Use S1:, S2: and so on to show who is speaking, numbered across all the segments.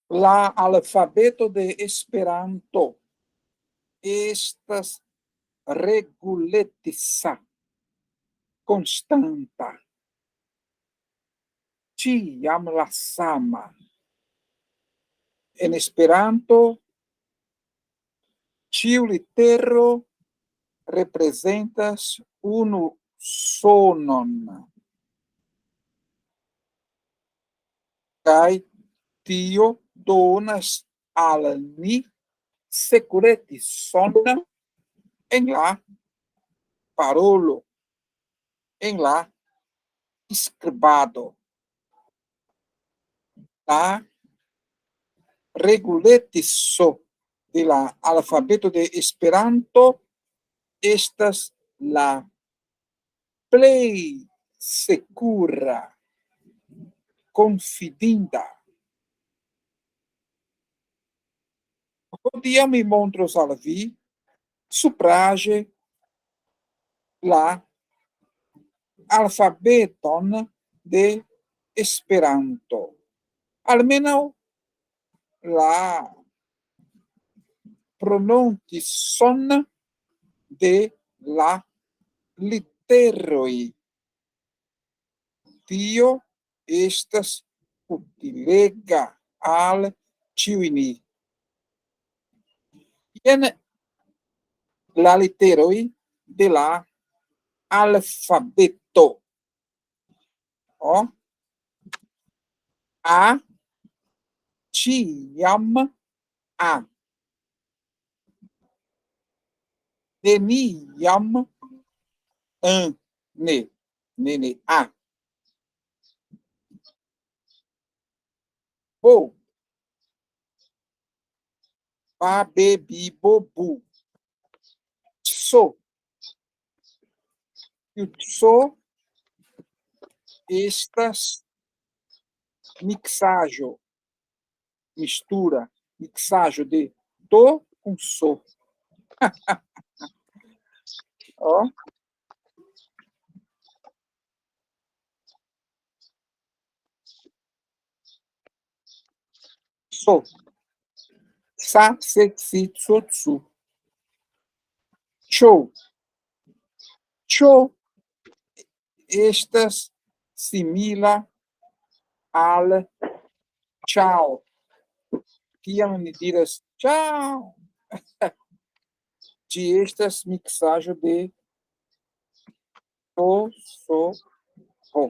S1: La alfabeto de Esperanto estas reguletisa, constanta, ĉiam la sama. En Esperanto, ĉiu litero reprezentas unu sonon, kaj tio donas al ni sekurecon en la parolo, en la skribado. La reguletiso de la alfabeto de Esperanto estas la plej sekura, konfidinda. Hodiaŭ mi montros al vi supraĵe la alfabeton de Esperanto. Almenaŭ la prononcison de la literoj. Tio estas utilega al ĉiuj ni. Jen la literoj de la alfabeto. A, ĉiam A. Neniam ne. Ne. A. Bo. Ba, be, bi, bo, bu. So. So estas mixaĵo, mistura, mixaĵo de do com so. So. Sa, se, si, so, su. Show. Show estas simila al ciao. Kiam ni diras ciao, ĝi estas miksaĵo de do, so, ho.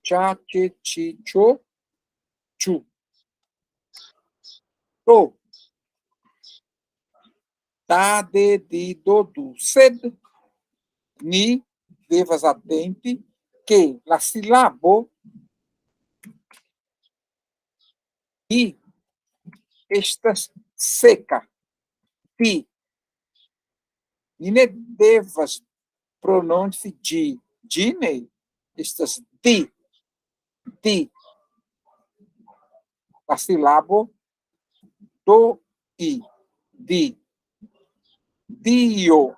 S1: Ĉa, ĉe, ĉi, ĉo, ĉu. Do. Da, de, di, do, du. Sed ni devas atenti ke la silabo I estas seka. Ti. Ni ne devas prononci ĝi. Ĝi ne. Estas di. Di. La silabo do I. Di. Dio.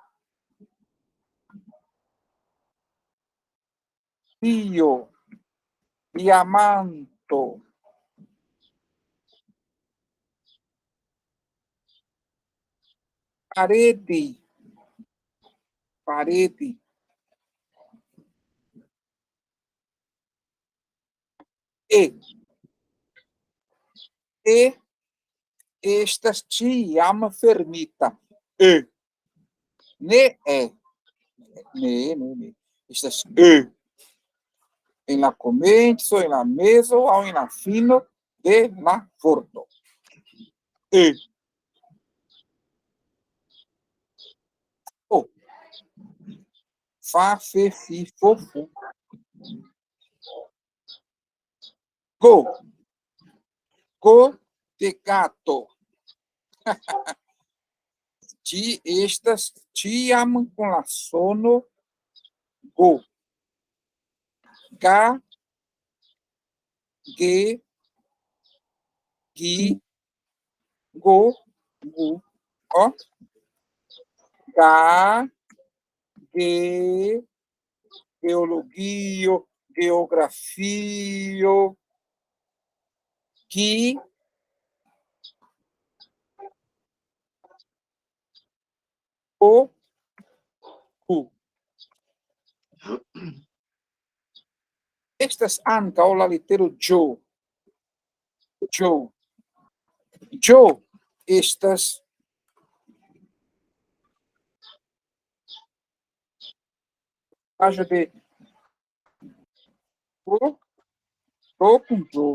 S1: Dio. Diamanto. Parede. Parede. E. E estas ĉiam fermita. E. Ne E. Ne. Estas E. En la komenco, en la mezo aŭ en la fino de la vorto. E. O. Fa, fe, fi, fo, fu. Go. Go de gato. Ĝi estas ĉiam kun la sono go. Ga, ge, gi, go, gu. Ga, ge, geologio, geografio. que, o, u. Estas ankaŭ la litero ĝo. Ĝo. Ĝo estas aĵo de pro, pro com ĝo.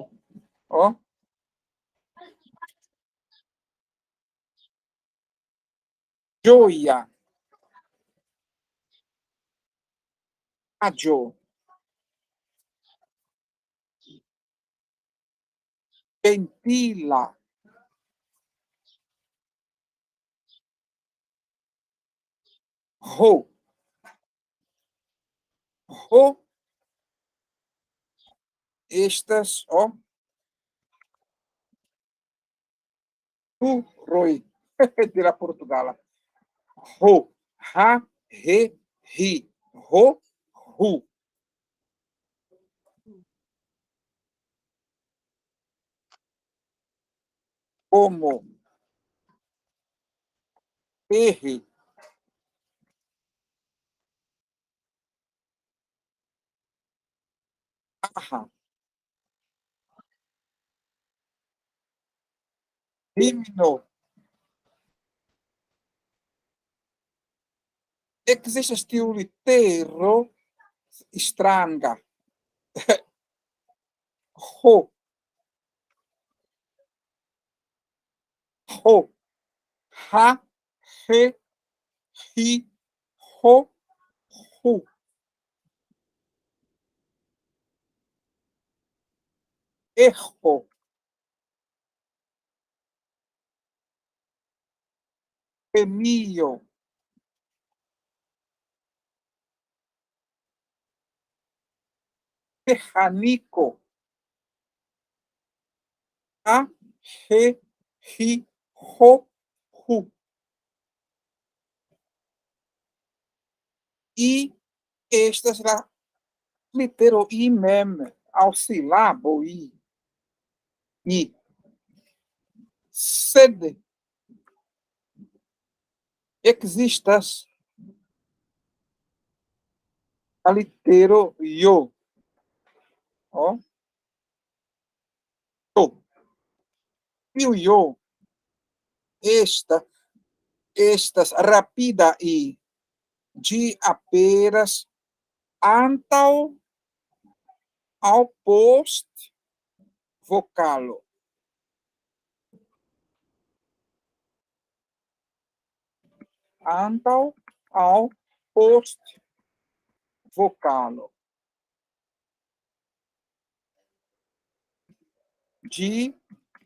S1: Ó. Ĝoja. Aĝo. Gentila. Ho. Ho estas, ó, turoj de la Portugala. Ho. Ha, he, hi. Ho, hu. Como. Erre. Aha. Himno. Ekzistas tiu litero stranga. Ho. Ho. Ha, he, hi, ho, hu. Erro. Emio. Mecânico. Ha, he, hi, ho, hu. I estas la litero I mem, aŭ silabo I. I. Sed ekzistas a litero J. Ó. J. Tiu J estas rapida I. Ĝi aperas antaŭ aŭ post vokalo. Antaŭ aŭ post vokalo. Ĝi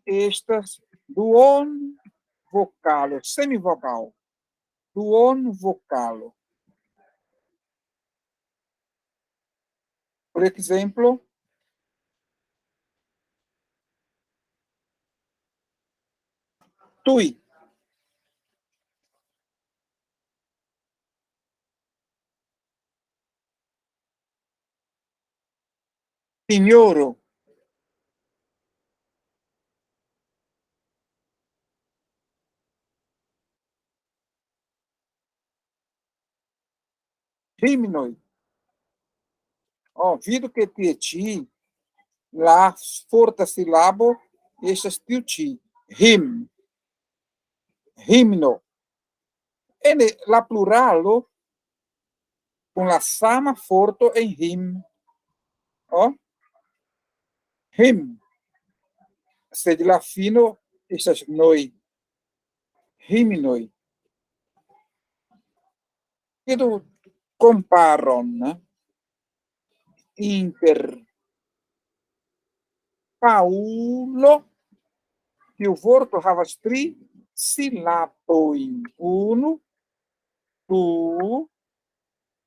S1: estas duonvokalo, semivokalo. Duonvokalo. Por exemplo, tuj. Sinjoro. Himnoj. Ó, vidu que tie ĉi la forta silabo estas tiu ĉi. Him. Himno. En la pluralo con la sama forto en him. Ó. Him. Sed la fino estas noi. Himnoj. Vidu komparon inter Paulo, tiu vorto havas 3 silabojn. Unu, du,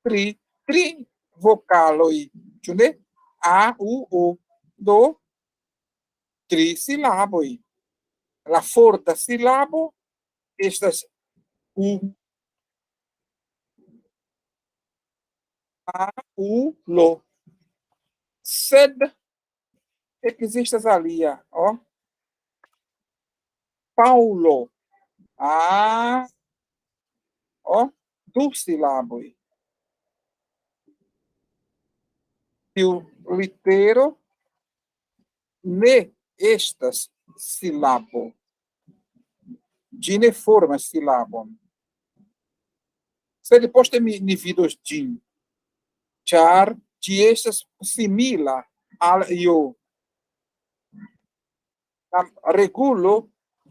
S1: tri. 3 vokaloj. Ĉu ne? A, U, O. Do 3 silaboj. La forta silabo estas U. A, U, Lo. Sed ekzistas alia, ó. Paulo. Ah, ó, du sílaboi. E o litero ne estas sílabo. Gine forma sílabon. Sed poste mi vidos gin. Char gi estas simila al io. Regulo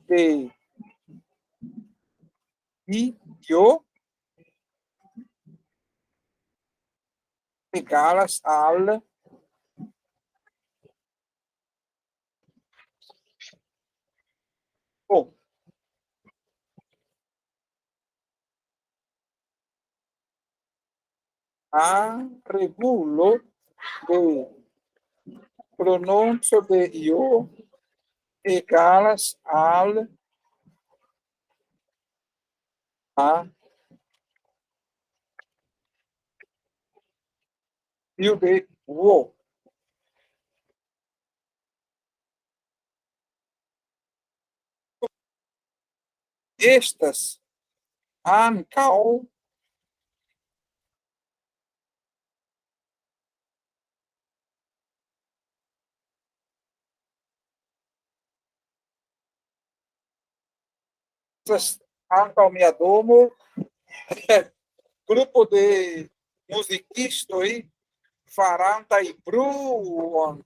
S1: de io egalas al o. A regulo de pronuncio de io egalas al a io de o. Estas ankaŭ estas ankaŭ mia domo grupo de muzikistoj farantaj bruon.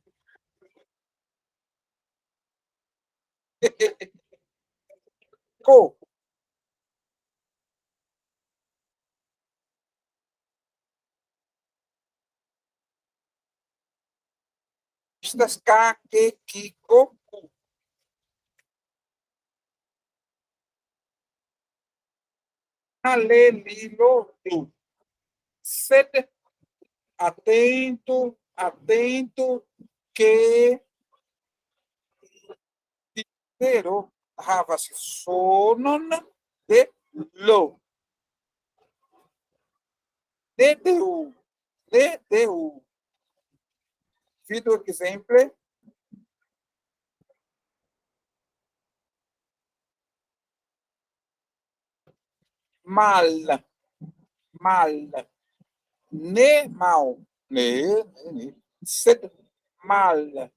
S1: Ko estas kakekiko alelilo tu. Sed atento, atento que litero havas sonon de lo. DDU, DDU. Vidu ekzemple mal, mal, ne mal, ne, sed mal,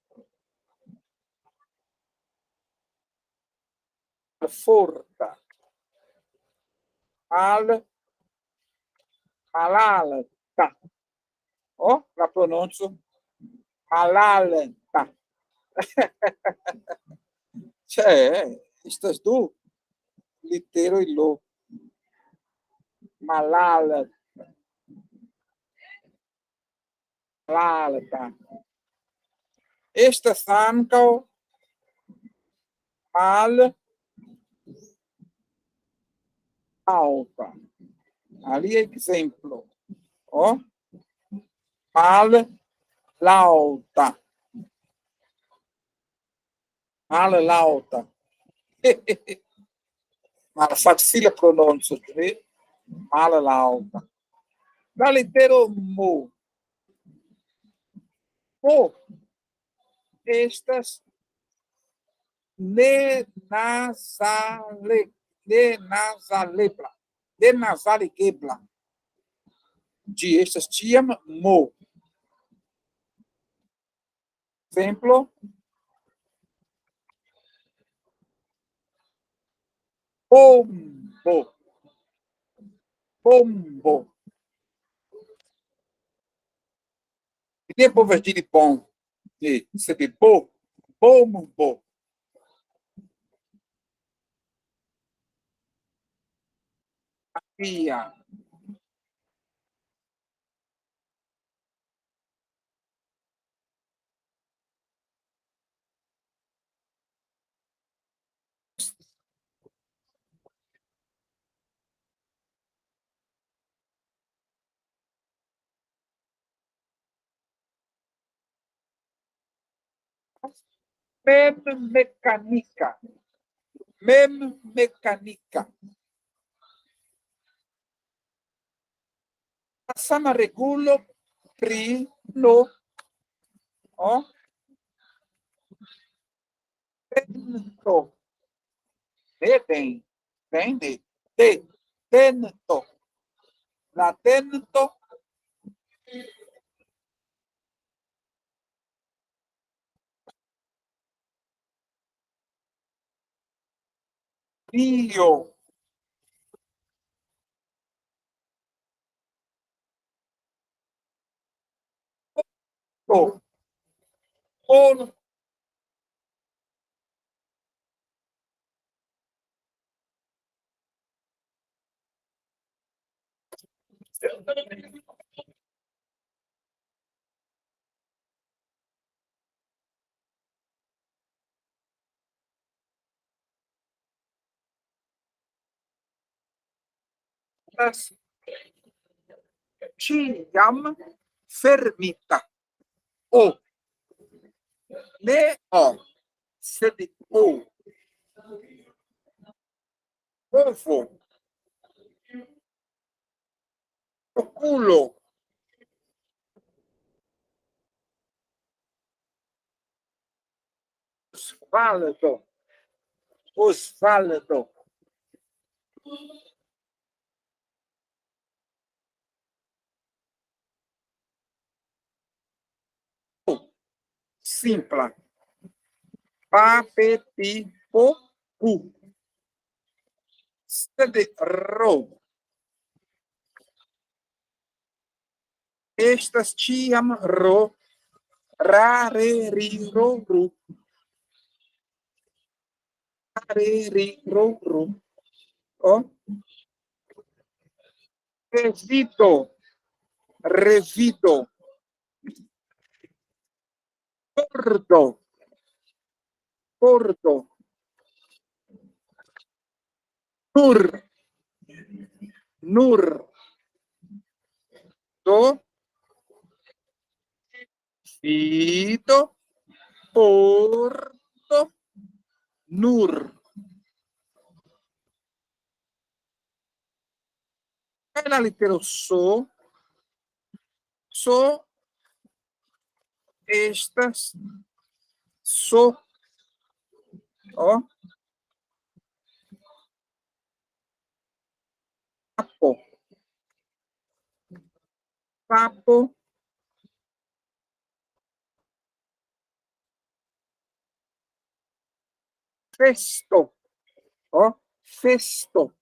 S1: forta, mal, malalta. Oh, la pronuncio malalta. C'è, estas du litero e lo. Malalta, malalta. Estas ankaŭ mal alta. Alia ekzemplo. Oh, mal lauta. Mal lauta. Malfacila pronuncio, ĉu mal lauta. La litero mo. Mo estas nenasale, nenasalebla. Nenasaligebla. Ĝi estas ĉiam mo. Exemplo, bombo, bombo. E depois de bom, você de bo, bombo. Pia, mem mecânica, mem mecânica. A sama regulo pri no, oh, vento, tem, tem de, tento, la tento, io, to, por, ciam fermita, o, ne o, sed o, ovo, oculo, Osvaldo, Osvaldo, simpla, papetipo, pu, sed ro, estas ciam ro, rare, ri, ro, ru, rare, ri, ro, ru, o, revido, revido, pordo, pordo, nur, nur, do, fido, pordo, nur. E la litero so estas, so, o, papo, papo, festo, o, festo,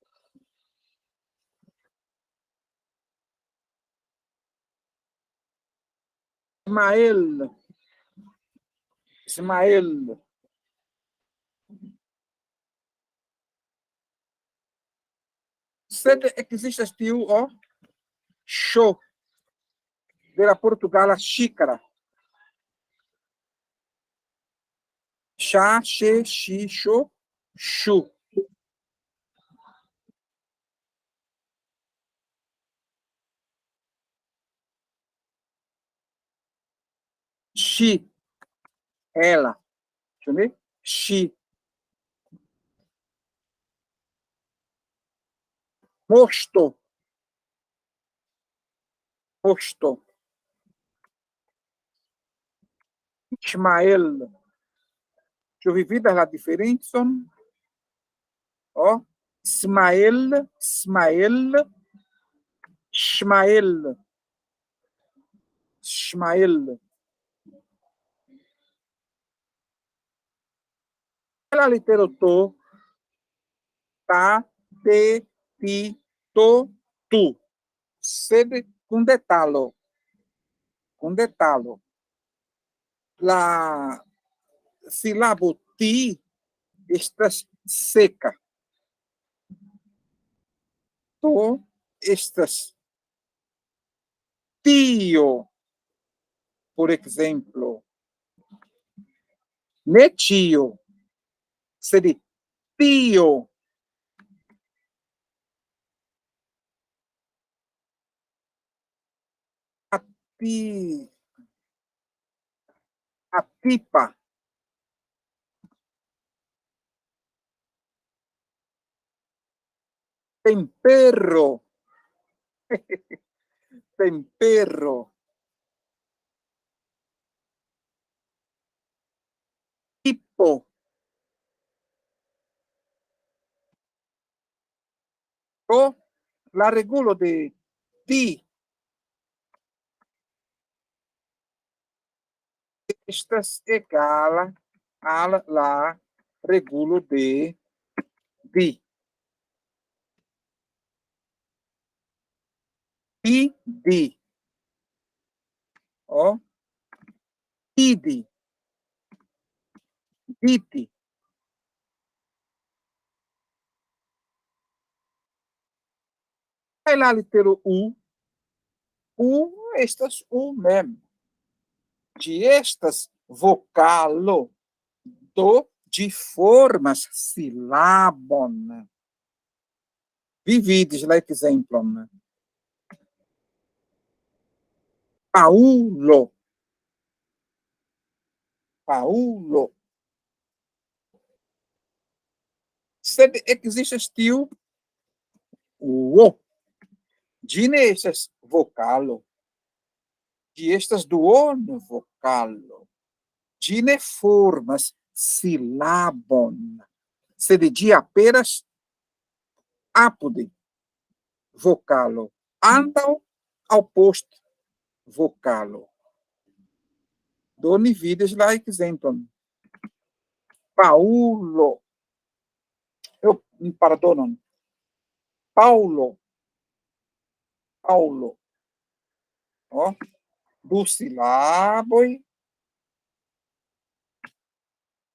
S1: Ismael, Ismael, sed existas tiu, o, show, de la Portugala xícara, chá, che, xi, xo, chu, xi, ela, deixa eu ver, xi, mosto, mosto, Ismael, deixa eu ver, vidas lá diferentes, ó, Ismael, Ismael, Ismael, Ismael. Ela literato, tá, te, ti, to, tu. Sede com detalhe, com detalhe. La sílabo ti estas seca. To estas tio, por exemplo. Ne tio, sed tio. Ati, atipa, tempero, tempero, tipo, O la regulo de di estas egala al la regulo de di. Di. Ó, ide, dite. Aí lá litero estas u mem. De estas vocalo, do de formas silabon. Vivides, lá exemplum. Paulo. Paulo. Sed existas tiu o. Dine estas vocalo. De estas duono vocalo. Dine formas silabon. Sed di aperas apude vocalo. Andam ao posto vocalo. Doni vidas lá exemplum. Paulo. Eu, pardon. Paulo. Paulo. Ó. Do silaboi.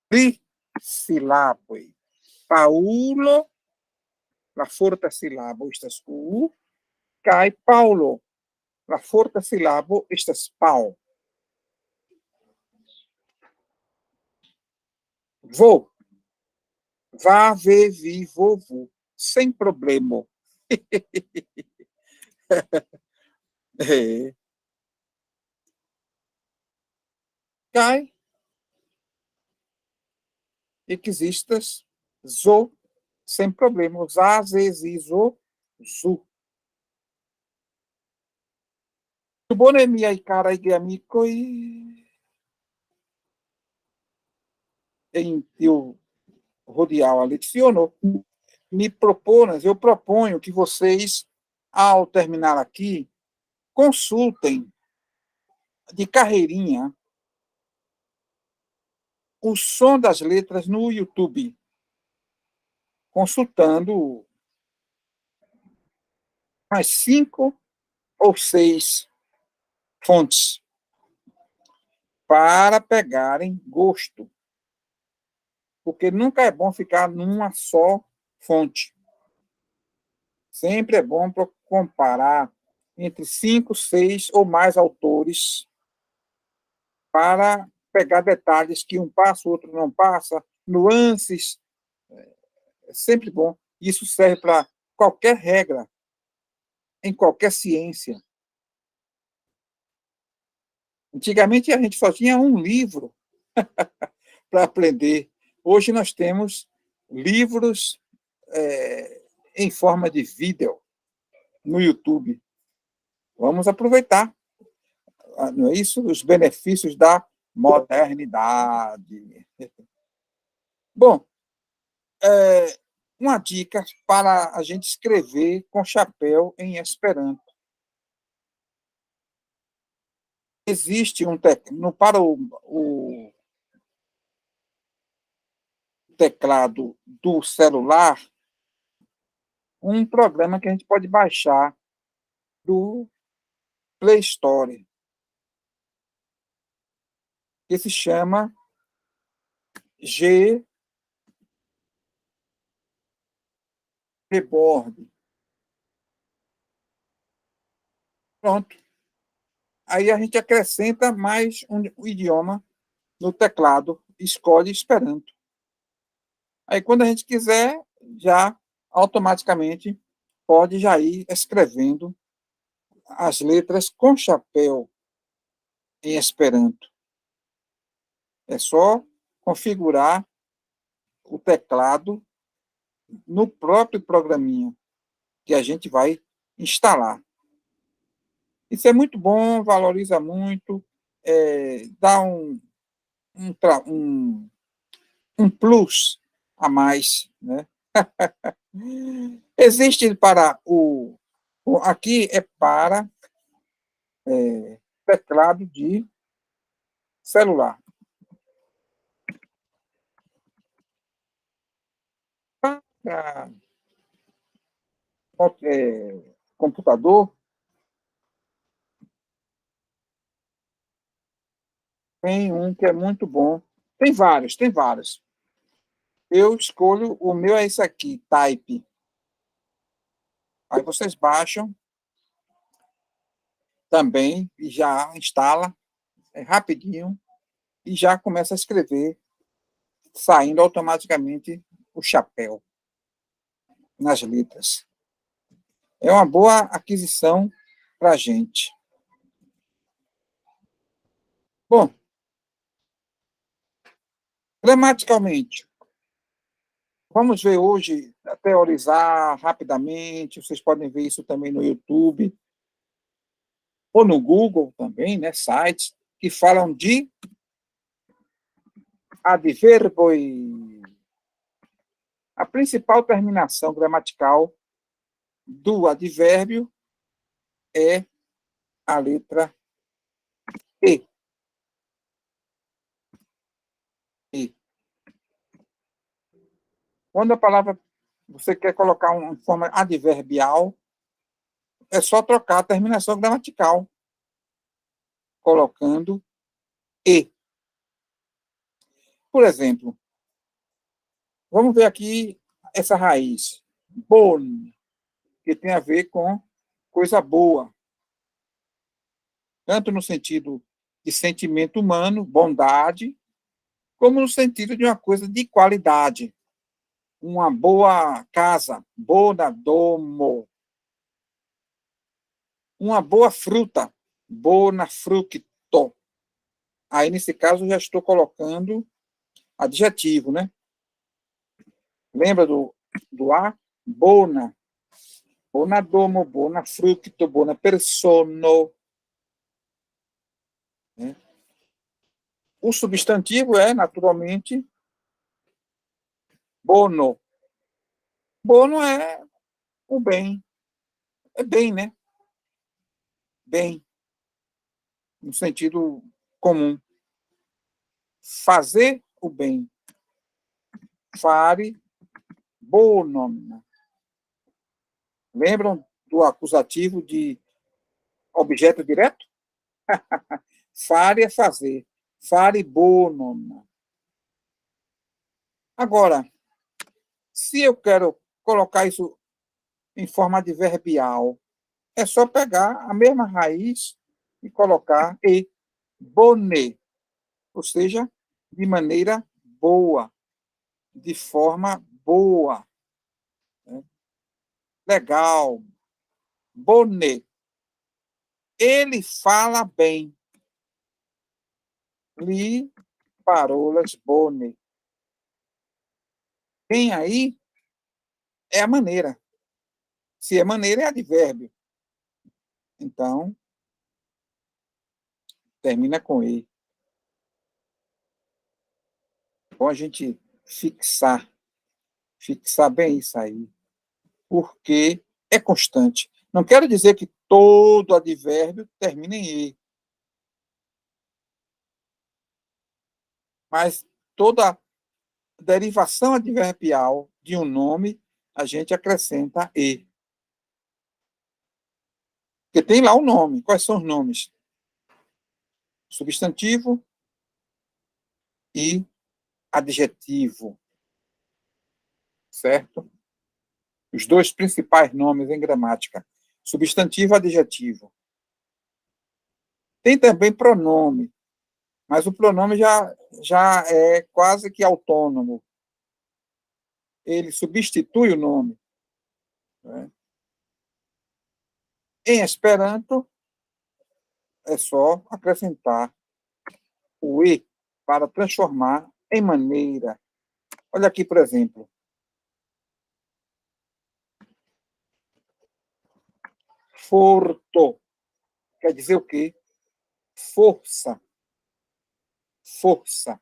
S1: Tri silaboi. Paulo. La forta silabo estas u. Kai Paulo. La forta silabo estas pau. Vou. Vá, vê, vi, vovô. Sem problema. É. Cai. Existas. Zo. Sem problema. Zá, zê, zi, zo. Zu. Bone miaj karaj geamikoj, em teu rodial leciono, eu proponho que vocês, ao terminar aqui, consultem de carreirinha o som das letras no YouTube, consultando mais 5 ou 6 fontes para pegarem gosto, porque nunca é bom ficar numa só fonte. Sempre é bom comparar entre 5, 6 ou mais autores para pegar detalhes que um passa, o outro não passa, nuances. É sempre bom. Isso serve para qualquer regra, em qualquer ciência. Antigamente a gente só tinha um livro para aprender. Hoje nós temos livros em forma de vídeo no YouTube. Vamos aproveitar, não é isso? Os benefícios da modernidade. Bom, uma dica para a gente escrever com chapéu em Esperanto. Existe para o teclado do celular, um programa que a gente pode baixar do Play Store, que se chama Gboard. Pronto. Aí a gente acrescenta mais um idioma no teclado, escolhe Esperanto. Aí quando a gente quiser, já automaticamente pode já ir escrevendo as letras com chapéu em Esperanto. É só configurar o teclado no próprio programinha que a gente vai instalar. Isso é muito bom, valoriza muito, dá um plus a mais, né? Existe para aqui é para teclado de celular. Para computador, tem um que é muito bom. Tem vários, tem vários. Eu escolho, o meu é esse aqui, Type. Aí vocês baixam também e já instala, rapidinho, e já começa a escrever, saindo automaticamente o chapéu nas letras. É uma boa aquisição para a gente. Bom, gramaticalmente, vamos ver hoje, teorizar rapidamente, vocês podem ver isso também no YouTube, ou no Google também, né, sites que falam de advérbio. A principal terminação gramatical do advérbio é a letra E. E. Quando a palavra você quer colocar uma forma adverbial, é só trocar a terminação gramatical, colocando E. Por exemplo, vamos ver aqui essa raiz, bon, que tem a ver com coisa boa, tanto no sentido de sentimento humano, bondade, como no sentido de uma coisa de qualidade. Uma boa casa, bona domo. Uma boa fruta, bona fructo. Aí, nesse caso, já estou colocando adjetivo, né? Lembra do A? Bona. Bona domo, bona fructo, bona persono. Né? O substantivo é, naturalmente, bono. Bono é o bem. É bem, né? Bem, no sentido comum. Fazer o bem. Fare bonum. Lembram do acusativo de objeto direto? Fare é fazer. Fare bonum. Agora, se eu quero colocar isso em forma adverbial, é só pegar a mesma raiz e colocar e, boné, ou seja, de maneira boa, de forma boa, né? Legal, boné. Ele fala bem. Li parolas bone. Tem aí é a maneira. Se é maneira, é advérbio. Então, termina com E. Bom a gente fixar bem isso aí, porque é constante. Não quero dizer que todo advérbio termina em E, mas toda derivação adverbial de um nome, a gente acrescenta E. Porque tem lá o nome. Quais são os nomes? Substantivo e adjetivo. Certo? Os dois principais nomes em gramática. Substantivo e adjetivo. Tem também pronome, mas o pronome já é quase que autônomo. Ele substitui o nome. Né? Em Esperanto, é só acrescentar o E para transformar em maneira. Olha aqui, por exemplo. Forto. Quer dizer o quê? Força. Força.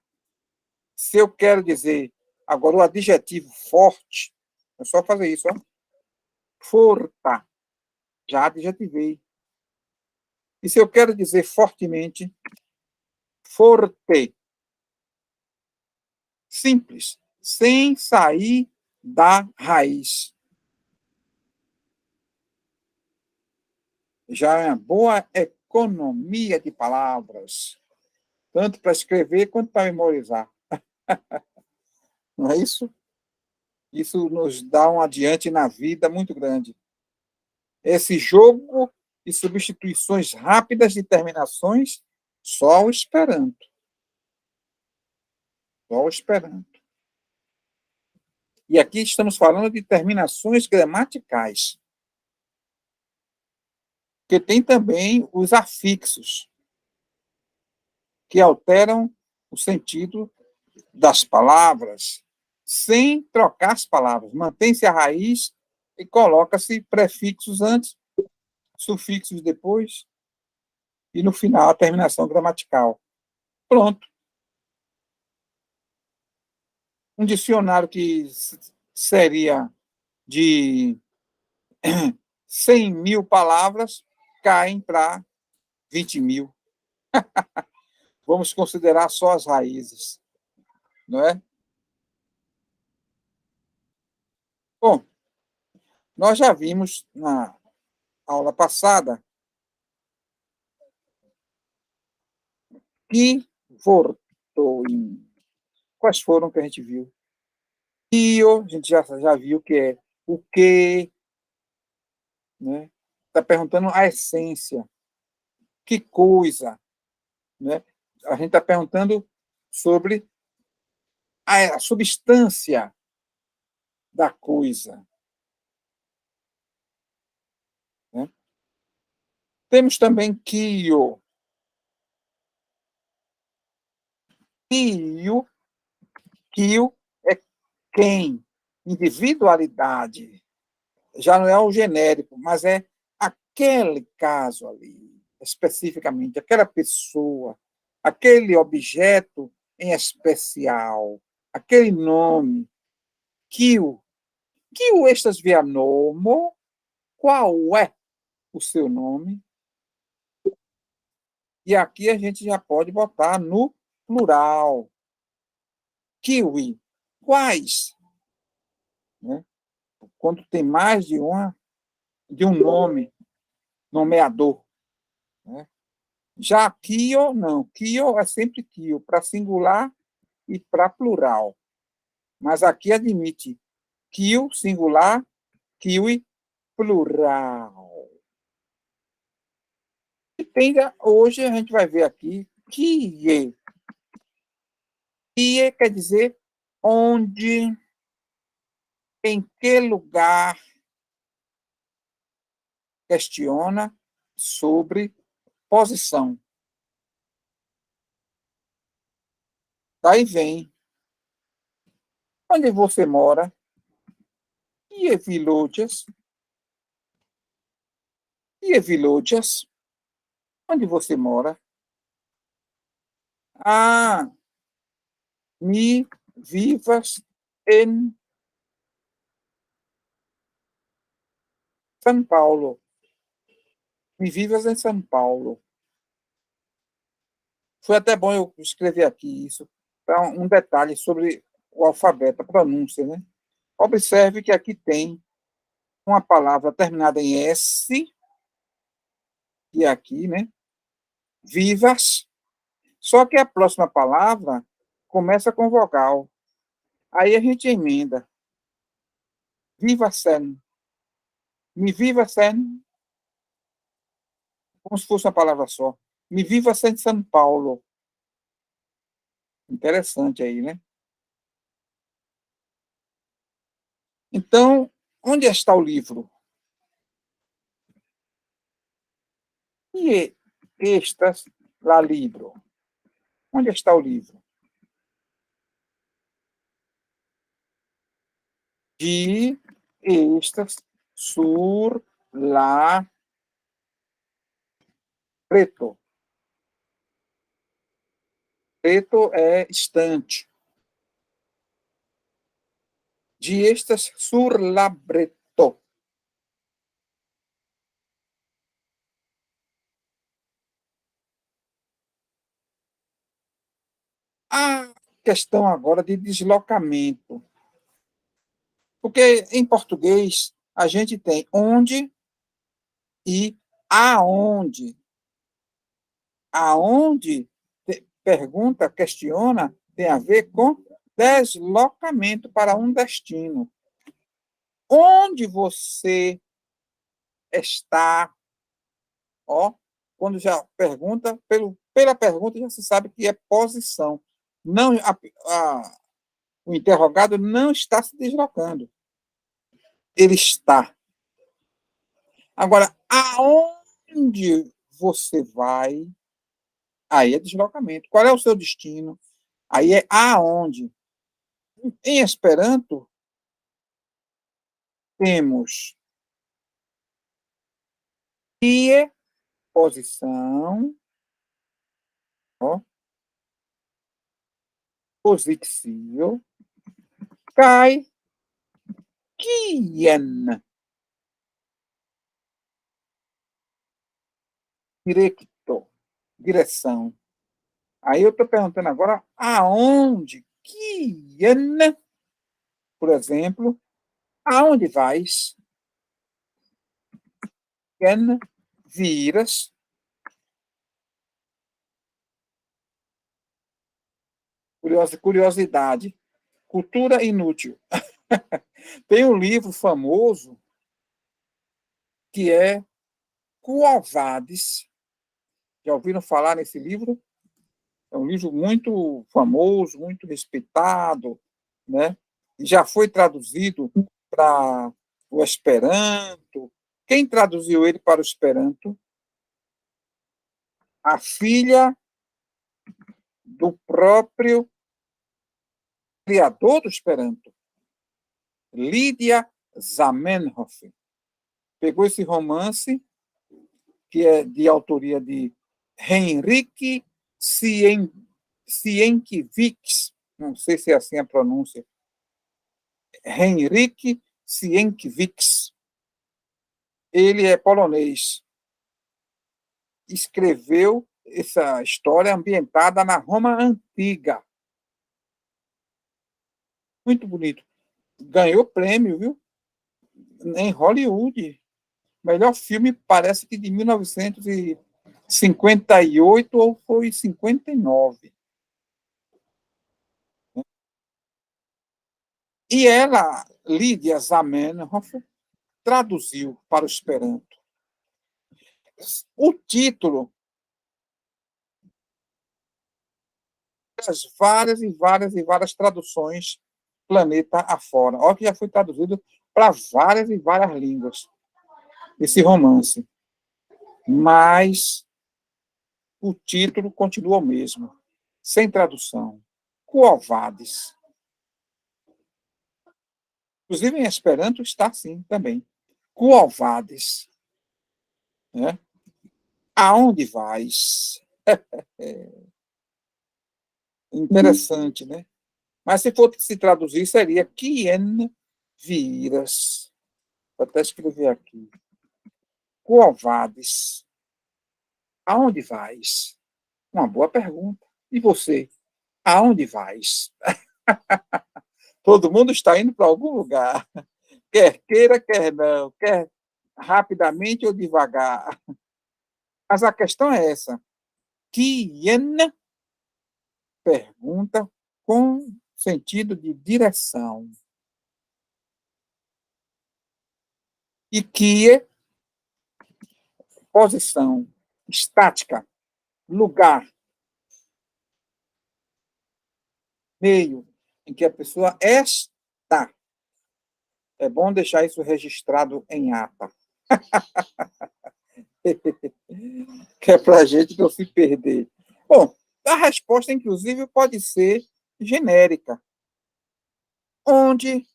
S1: Se eu quero dizer agora o adjetivo forte, É só fazer isso, ó. Forta. Já adjetivei. E se eu quero dizer fortemente, forte. Simples. Sem sair da raiz. Já é uma boa economia de palavras. Tanto para escrever quanto para memorizar. Não é isso? Isso nos dá um adiante na vida muito grande. Esse jogo de substituições rápidas de terminações, só o Esperanto. Só o Esperanto. E aqui estamos falando de terminações gramaticais. Que tem também os afixos, que alteram o sentido das palavras, sem trocar as palavras. Mantém-se a raiz e coloca-se prefixos antes, sufixos depois, e no final a terminação gramatical. Pronto. Um dicionário que seria de 100 mil palavras cai para 20 mil. Vamos considerar só as raízes, não é? Bom, nós já vimos na aula passada que voltou em... Quais foram que a gente viu? E a gente já viu que é o que, né? Está perguntando a essência. Que coisa, né? A gente está perguntando sobre a substância da coisa, né? Temos também Kio. Kio, Kio é quem? Individualidade. Já não é o genérico, mas é aquele caso ali, especificamente, aquela pessoa, aquele objeto em especial, aquele nome. Kio. Kio estas via nomo, qual é o seu nome? E aqui a gente já pode botar no plural. Kiwi. Quais? Né? Quando tem mais de um nome, nomeador. Né? Já Kio, não. Kio é sempre Kio, para singular e para plural. Mas aqui admite Kio, singular, kiwi, plural. E tem, hoje a gente vai ver aqui Kie. Kie quer dizer onde, em que lugar, questiona sobre posição. Daí vem, onde você mora? Kie viloges? Kie viloges? Onde você mora? Ah, mi vivas em São Paulo. Mi vivas em São Paulo. Foi até bom eu escrever aqui isso. Então, um detalhe sobre o alfabeto, a pronúncia, né? Observe que aqui tem uma palavra terminada em S, e aqui, né? Vivas. Só que a próxima palavra começa com vogal. Aí a gente emenda. Viva sen. Me viva sen. Como se fosse uma palavra só. Me viva sen São Paulo. Interessante aí, né? Então, onde está o livro? E estas lá livro? Onde está o livro? De estas sur la preto. Preto é estante. Ĝi estas sur la breto. A questão agora de deslocamento. Porque em português a gente tem onde e aonde. Aonde pergunta, questiona, tem a ver com deslocamento para um destino. Onde você está? Ó, quando já pergunta, pela pergunta já se sabe que é posição. Não, o interrogado não está se deslocando. Ele está. Agora, aonde você vai? Aí é deslocamento. Qual é o seu destino? Aí é aonde. Em Esperanto, temos tie, posição, ó, posiccio, kai, kien, directo, direção. Aí eu estou perguntando agora aonde, kien, por exemplo, aonde vais? Kien, viras. Curiosidade, cultura inútil. Tem um livro famoso que é Quo Vadis. Já ouviram falar nesse livro? É um livro muito famoso, muito respeitado, né? E já foi traduzido para o Esperanto. Quem traduziu ele para o Esperanto? A filha do próprio criador do Esperanto, Lídia Zamenhof. Pegou esse romance, que é de autoria de Henryk Sienkiewicz, não sei se é assim a pronúncia, Henryk Sienkiewicz. Ele é polonês. Escreveu essa história ambientada na Roma Antiga. Muito bonito. Ganhou prêmio, viu? Em Hollywood. Melhor filme, parece que de 1958 ou foi 59. E ela, Lídia Zamenhof, traduziu para o Esperanto. O título das várias e várias e várias traduções planeta afora. Olha que já foi traduzido para várias e várias línguas esse romance. Mas o título continua o mesmo, sem tradução. Quo Vadis. Inclusive em Esperanto está assim também. Quo Vadis. Né? Aonde vais? Interessante, né? Mas se for se traduzir, seria quien viras. Vou até escrever aqui. Quo Vadis. Aonde vais? Uma boa pergunta. E você? Aonde vais? Todo mundo está indo para algum lugar. Quer queira, quer não. Quer rapidamente ou devagar. Mas a questão é essa. Quien pergunta com sentido de direção. E que posição, estática, lugar, meio em que a pessoa está. É bom deixar isso registrado em ata. Que é para a gente não se perder. Bom, a resposta, inclusive, pode ser genérica. Onde,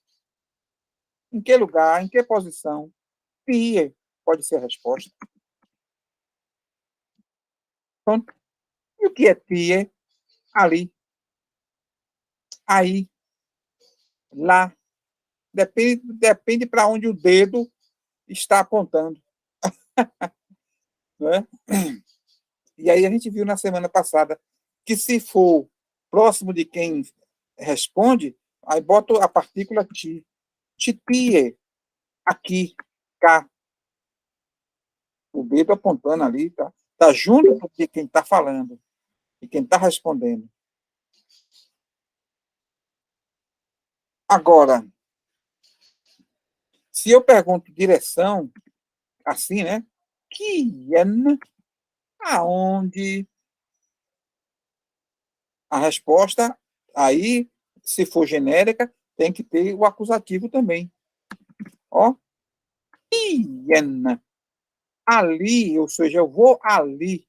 S1: em que lugar, em que posição? Pie pode ser a resposta. Pronto. E o que é pie? Ali, aí, lá, Depende para onde o dedo está apontando. Né? E aí a gente viu na semana passada que se for próximo de quem responde, aí bota a partícula ti. Titie, aqui, cá. O dedo apontando ali, tá? Tá junto de quem está falando e quem está respondendo. Agora, se eu pergunto direção, assim, né? Kien, aonde? A resposta, aí, se for genérica, tem que ter o acusativo também. Ó, kien, ali, ou seja, eu vou ali,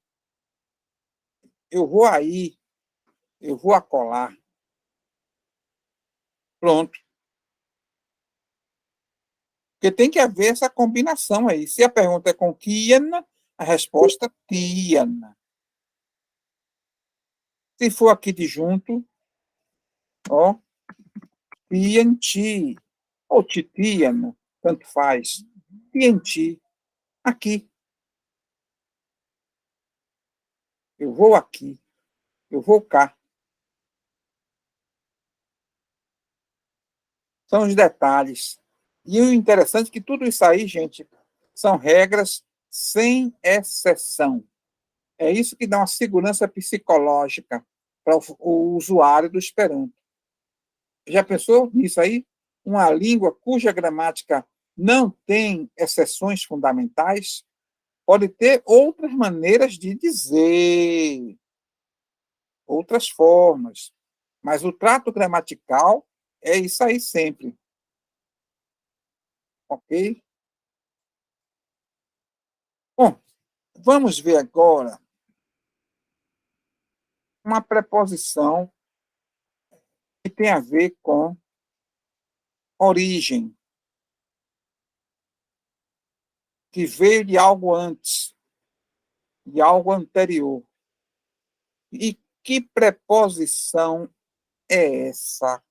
S1: eu vou aí, eu vou acolá. Pronto. Porque tem que haver essa combinação aí. Se a pergunta é com kien, a resposta tien. Se for aqui de junto, ó, tienti, ou titien, tanto faz. Tienti, aqui. Eu vou aqui. Eu vou cá. São os detalhes. E o interessante é que tudo isso aí, gente, são regras sem exceção. É isso que dá uma segurança psicológica para o usuário do Esperanto. Já pensou nisso aí? Uma língua cuja gramática não tem exceções fundamentais pode ter outras maneiras de dizer, outras formas, mas o trato gramatical é isso aí sempre, ok? Bom, vamos ver agora uma preposição que tem a ver com origem, que veio de algo antes, de algo anterior. E que preposição é essa?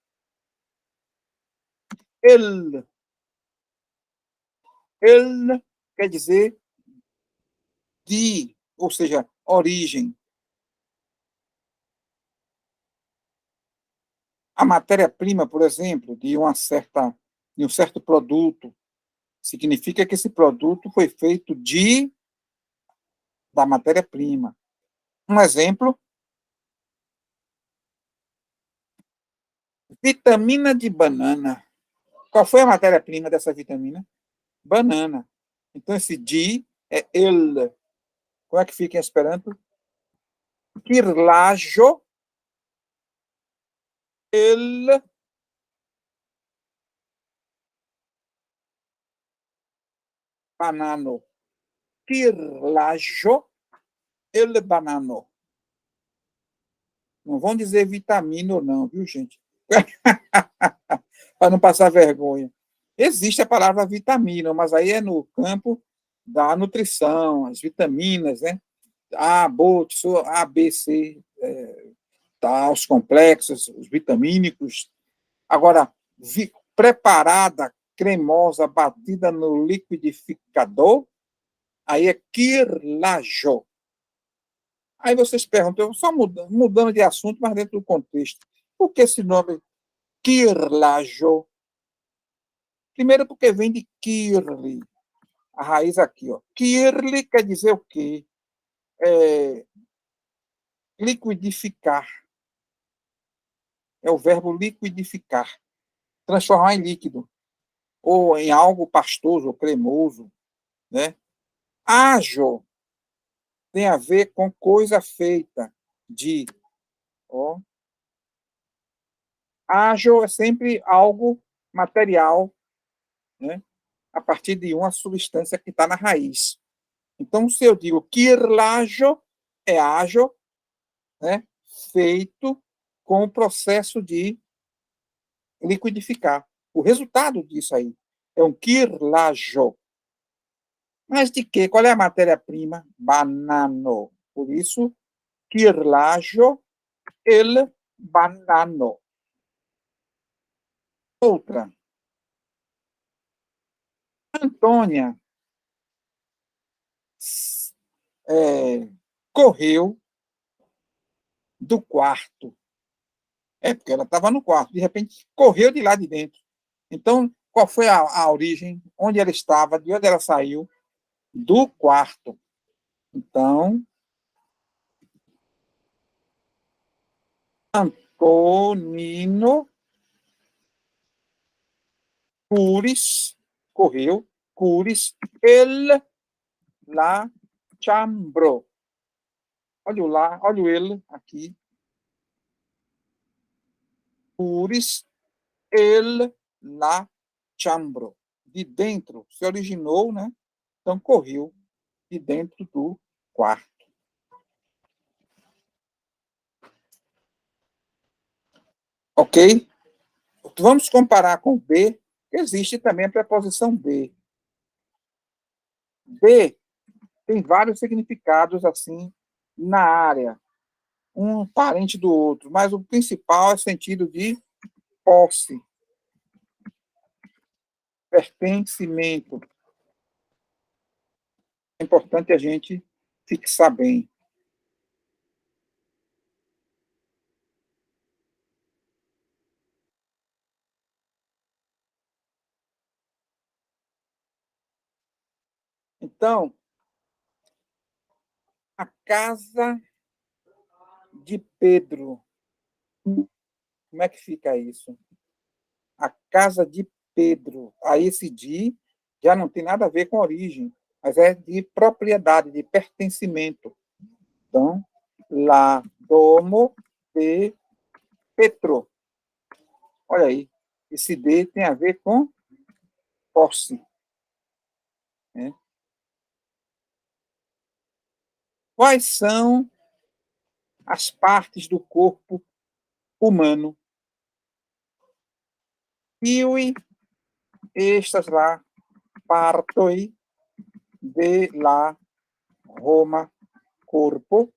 S1: El. El quer dizer de, ou seja, origem. A matéria-prima, por exemplo, de um certo produto, significa que esse produto foi feito da matéria-prima. Um exemplo, vitamina de banana. Qual foi a matéria-prima dessa vitamina? Banana. Então, esse de é el. Como é que fica em Esperanto? Kirlajo el banano. Kirlajo el banano. Não vão dizer vitamina ou não, viu, gente? Para não passar vergonha. Existe a palavra vitamina, mas aí é no campo da nutrição, as vitaminas, né? A, A, B, C, tá, os complexos, os vitamínicos. Agora, preparada, cremosa, batida no liquidificador, aí é kirlajo. Aí vocês perguntam, só mudando de assunto, mas dentro do contexto. Por que esse nome kirlajo? Primeiro porque vem de kirli, a raiz aqui, ó. Kirli quer dizer o quê? É, liquidificar. É o verbo liquidificar. Transformar em líquido. Ou em algo pastoso, ou cremoso. Né? Ágil tem a ver com coisa feita de. Ó. Ágil é sempre algo material, né? A partir de uma substância que está na raiz. Então, se eu digo quirlajo, é ágil, né? Feito com o processo de liquidificar. O resultado disso aí é um quirlajo. Mas de quê? Qual é a matéria-prima? Banano. Por isso, quirlajo el banano. Outra. Antônia correu do quarto. Porque ela estava no quarto. De repente, correu de lá de dentro. Então, qual foi a origem? Onde ela estava? De onde ela saiu? Do quarto. Então, Antonino Curis correu. Curis, ele lá chambrou. Olha o lá, olha o ele aqui. Curis, ele lá chambrou. De dentro, se originou, né? Então, correu de dentro do quarto. Ok? Vamos comparar com B. Existe também a preposição B. B tem vários significados assim na área, um parente do outro, mas o principal é o sentido de posse, pertencimento. É importante a gente fixar bem. Então, a casa de Pedro. Como é que fica isso? A casa de Pedro. Aí esse de já não tem nada a ver com origem, mas é de propriedade, de pertencimento. Então, la domo de Petro. Olha aí, esse D tem a ver com posse. Né? Quais são as partes do corpo humano? Iui estas lá partoi de la Roma corpo,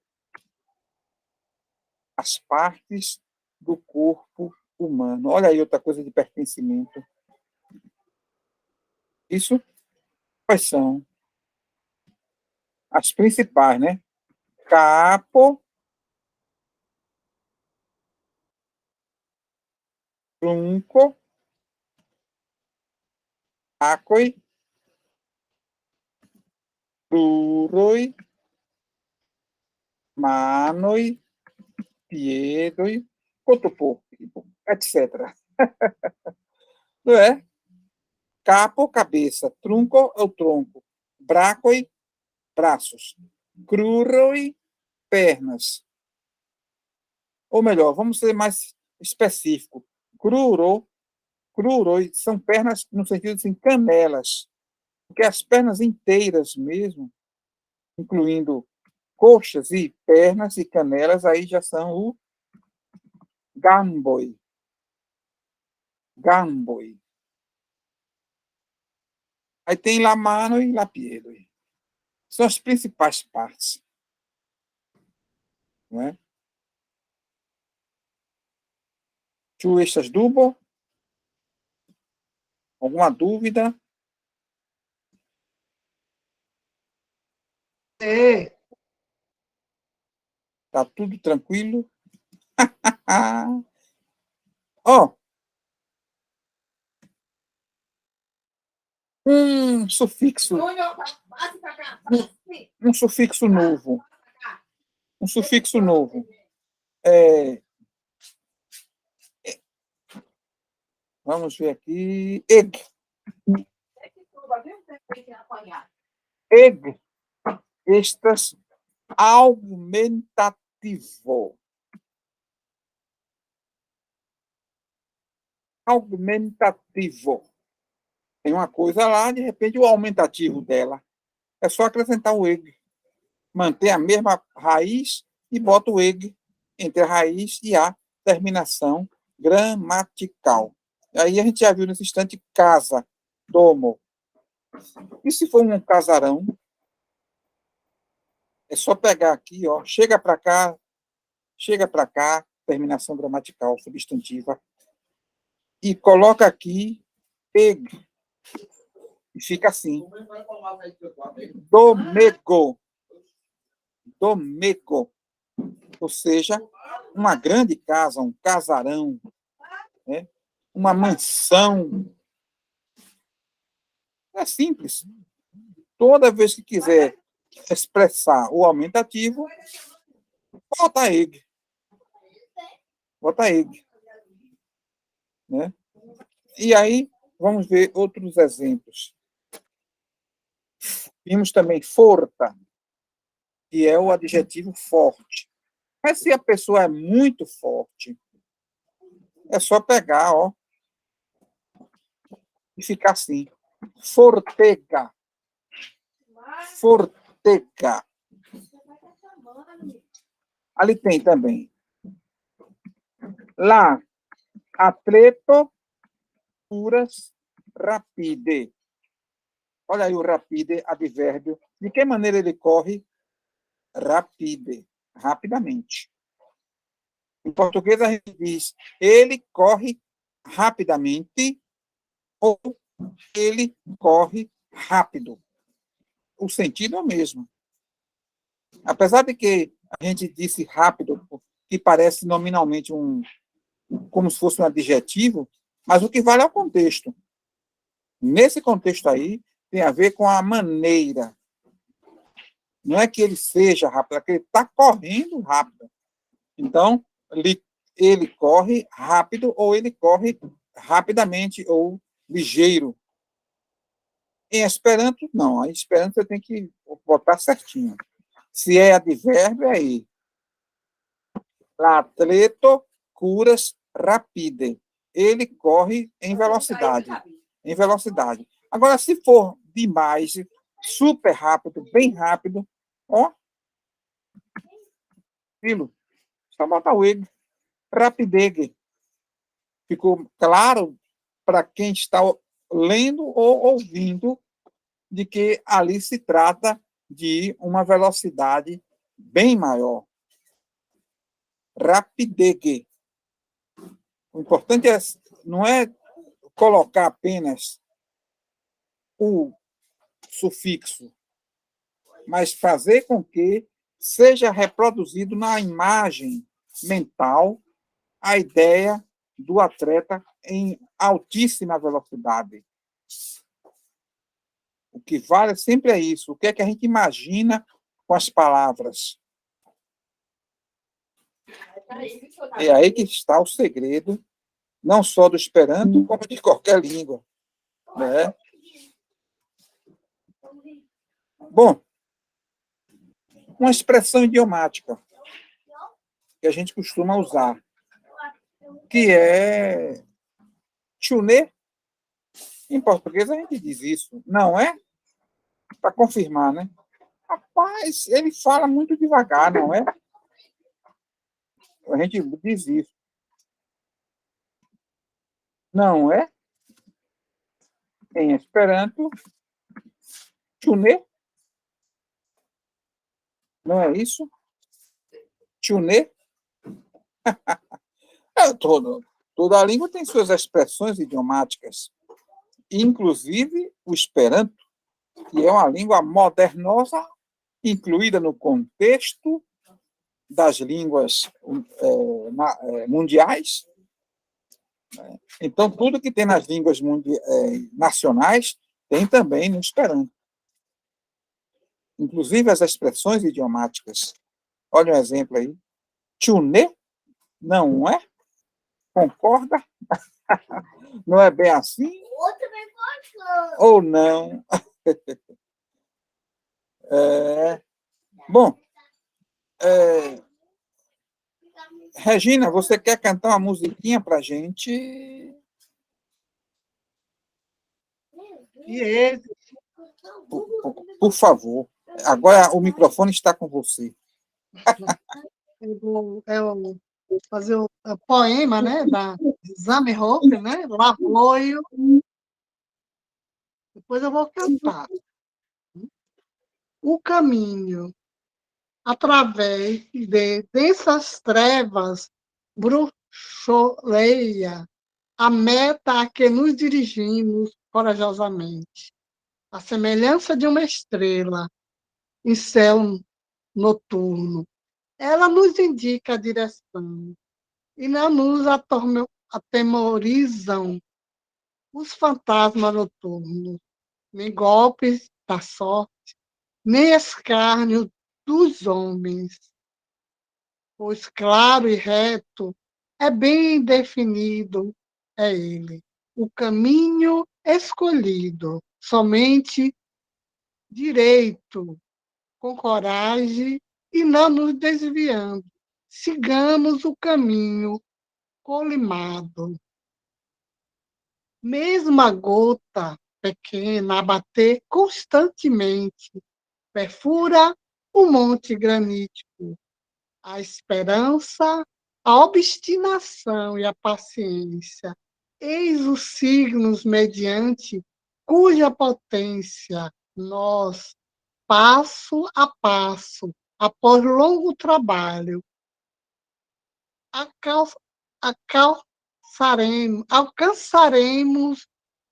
S1: as partes do corpo humano. Olha aí outra coisa de pertencimento. Isso quais são? As principais, né? Capo, trunco, acoi, pluroi, manoi, piedoi, cotopo, etc. Não é? Capo, cabeça. Trunco é o tronco. Bracoi, braços. Cruroi, pernas. Ou melhor, vamos ser mais específico. Cruro, cruroi são pernas no sentido assim, canelas. Porque as pernas inteiras mesmo, incluindo coxas e pernas e canelas, aí já são o gamboi. Gamboi. Aí tem la mano e la piede. São as principais partes. Não é? Tu estas dúvida? Alguma dúvida? Tá tudo tranquilo? Ó, um sufixo. Um sufixo novo. Um sufixo novo. Vamos ver aqui. Eg. Eg. Estas augmentativo. Augmentativo. Tem uma coisa lá, de repente, o aumentativo dela. É só acrescentar o eg. Manter a mesma raiz e bota o eg entre a raiz e a terminação gramatical. Aí a gente já viu nesse instante casa, domo. E se for um casarão, é só pegar aqui, ó, chega para cá, terminação gramatical substantiva, e coloca aqui eg. E fica assim. Domego. Domego. Ou seja, uma grande casa, um casarão, né? Uma mansão. É simples. Toda vez que quiser expressar o aumentativo, bota egg. Bota egg. Né? E aí, vamos ver outros exemplos. Vimos também forta, que é o adjetivo forte. Mas se a pessoa é muito forte, é só pegar, ó, e ficar assim. Fortega. Fortega. Ali tem também. Lá, atleto, puras, rapide. Olha aí o rapide, advérbio. De que maneira ele corre? Rapide. Rapidamente. Em português, a gente diz, ele corre rapidamente ou ele corre rápido. O sentido é o mesmo. Apesar de que a gente disse rápido, que parece nominalmente como se fosse um adjetivo, mas o que vale é o contexto. Nesse contexto aí, tem a ver com a maneira. Não é que ele seja rápido, é que ele está correndo rápido. Então, ele corre rápido ou ele corre rapidamente ou ligeiro. Em Esperanto, não. Em Esperanto você tem que botar certinho. Se é advérbio, é aí. L'atleto curas rapide. Ele corre em velocidade. Em velocidade. Agora, se for demais, super rápido, bem rápido, ó, filho, só botar o ele. Rapidez. Ficou claro para quem está lendo ou ouvindo de que ali se trata de uma velocidade bem maior. Rapidez. O importante não é colocar apenas o sufixo, mas fazer com que seja reproduzido na imagem mental a ideia do atleta em altíssima velocidade. O que vale sempre é isso. O que é que a gente imagina com as palavras? É aí que está o segredo, não só do Esperanto, como de qualquer língua. Né? Bom, uma expressão idiomática que a gente costuma usar, que é chuné. Em português a gente diz isso, não é? Para confirmar, né? Rapaz, ele fala muito devagar, não é? A gente diz isso. Não é? Em Esperanto, chuné. Não é isso? Chuné. Toda a língua tem suas expressões idiomáticas. Inclusive o Esperanto, que é uma língua modernosa, incluída no contexto das línguas mundiais. Então, tudo que tem nas línguas nacionais tem também no Esperanto. Inclusive as expressões idiomáticas. Olha um exemplo aí. Chuné, não é? Concorda? Não é bem assim? Ou não? Bom, Regina, você quer cantar uma musiquinha para a gente? Por favor. Agora o microfone está com você.
S2: Eu vou fazer o poema, né, da Zamenhof, né, Lavoio. Depois eu vou cantar. O caminho através de densas trevas bruxoleia a meta a que nos dirigimos corajosamente. A semelhança de uma estrela em céu noturno, ela nos indica a direção e não nos atemorizam os fantasmas noturnos, nem golpes da sorte, nem escárnio dos homens, pois claro e reto é bem definido, é ele, o caminho escolhido, somente direito, com coragem e não nos desviando. Sigamos o caminho colimado. Mesmo a gota pequena a bater constantemente perfura o monte granítico. A esperança, a obstinação e a paciência. Eis os signos mediante cuja potência nós, passo a passo, após longo trabalho, alcançaremos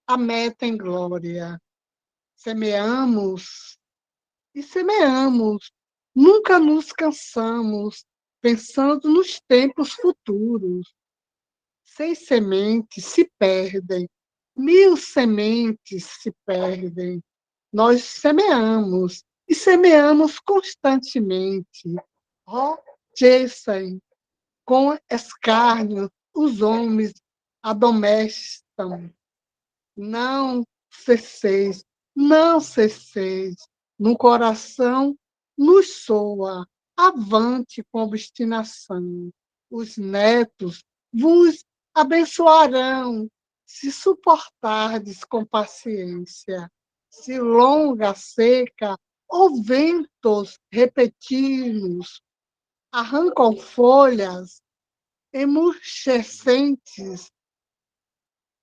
S2: a meta em glória. Semeamos e semeamos. Nunca nos cansamos, pensando nos tempos futuros. Sem sementes se perdem, 1000 sementes se perdem. Nós semeamos e semeamos constantemente. Ó, Jason, com escárnio, os homens admoestam. Não cesseis, não cesseis. No coração nos soa, avante com obstinação. Os netos vos abençoarão, se suportardes com paciência. Se longa seca ou ventos repetidos arrancam folhas emurchecentes,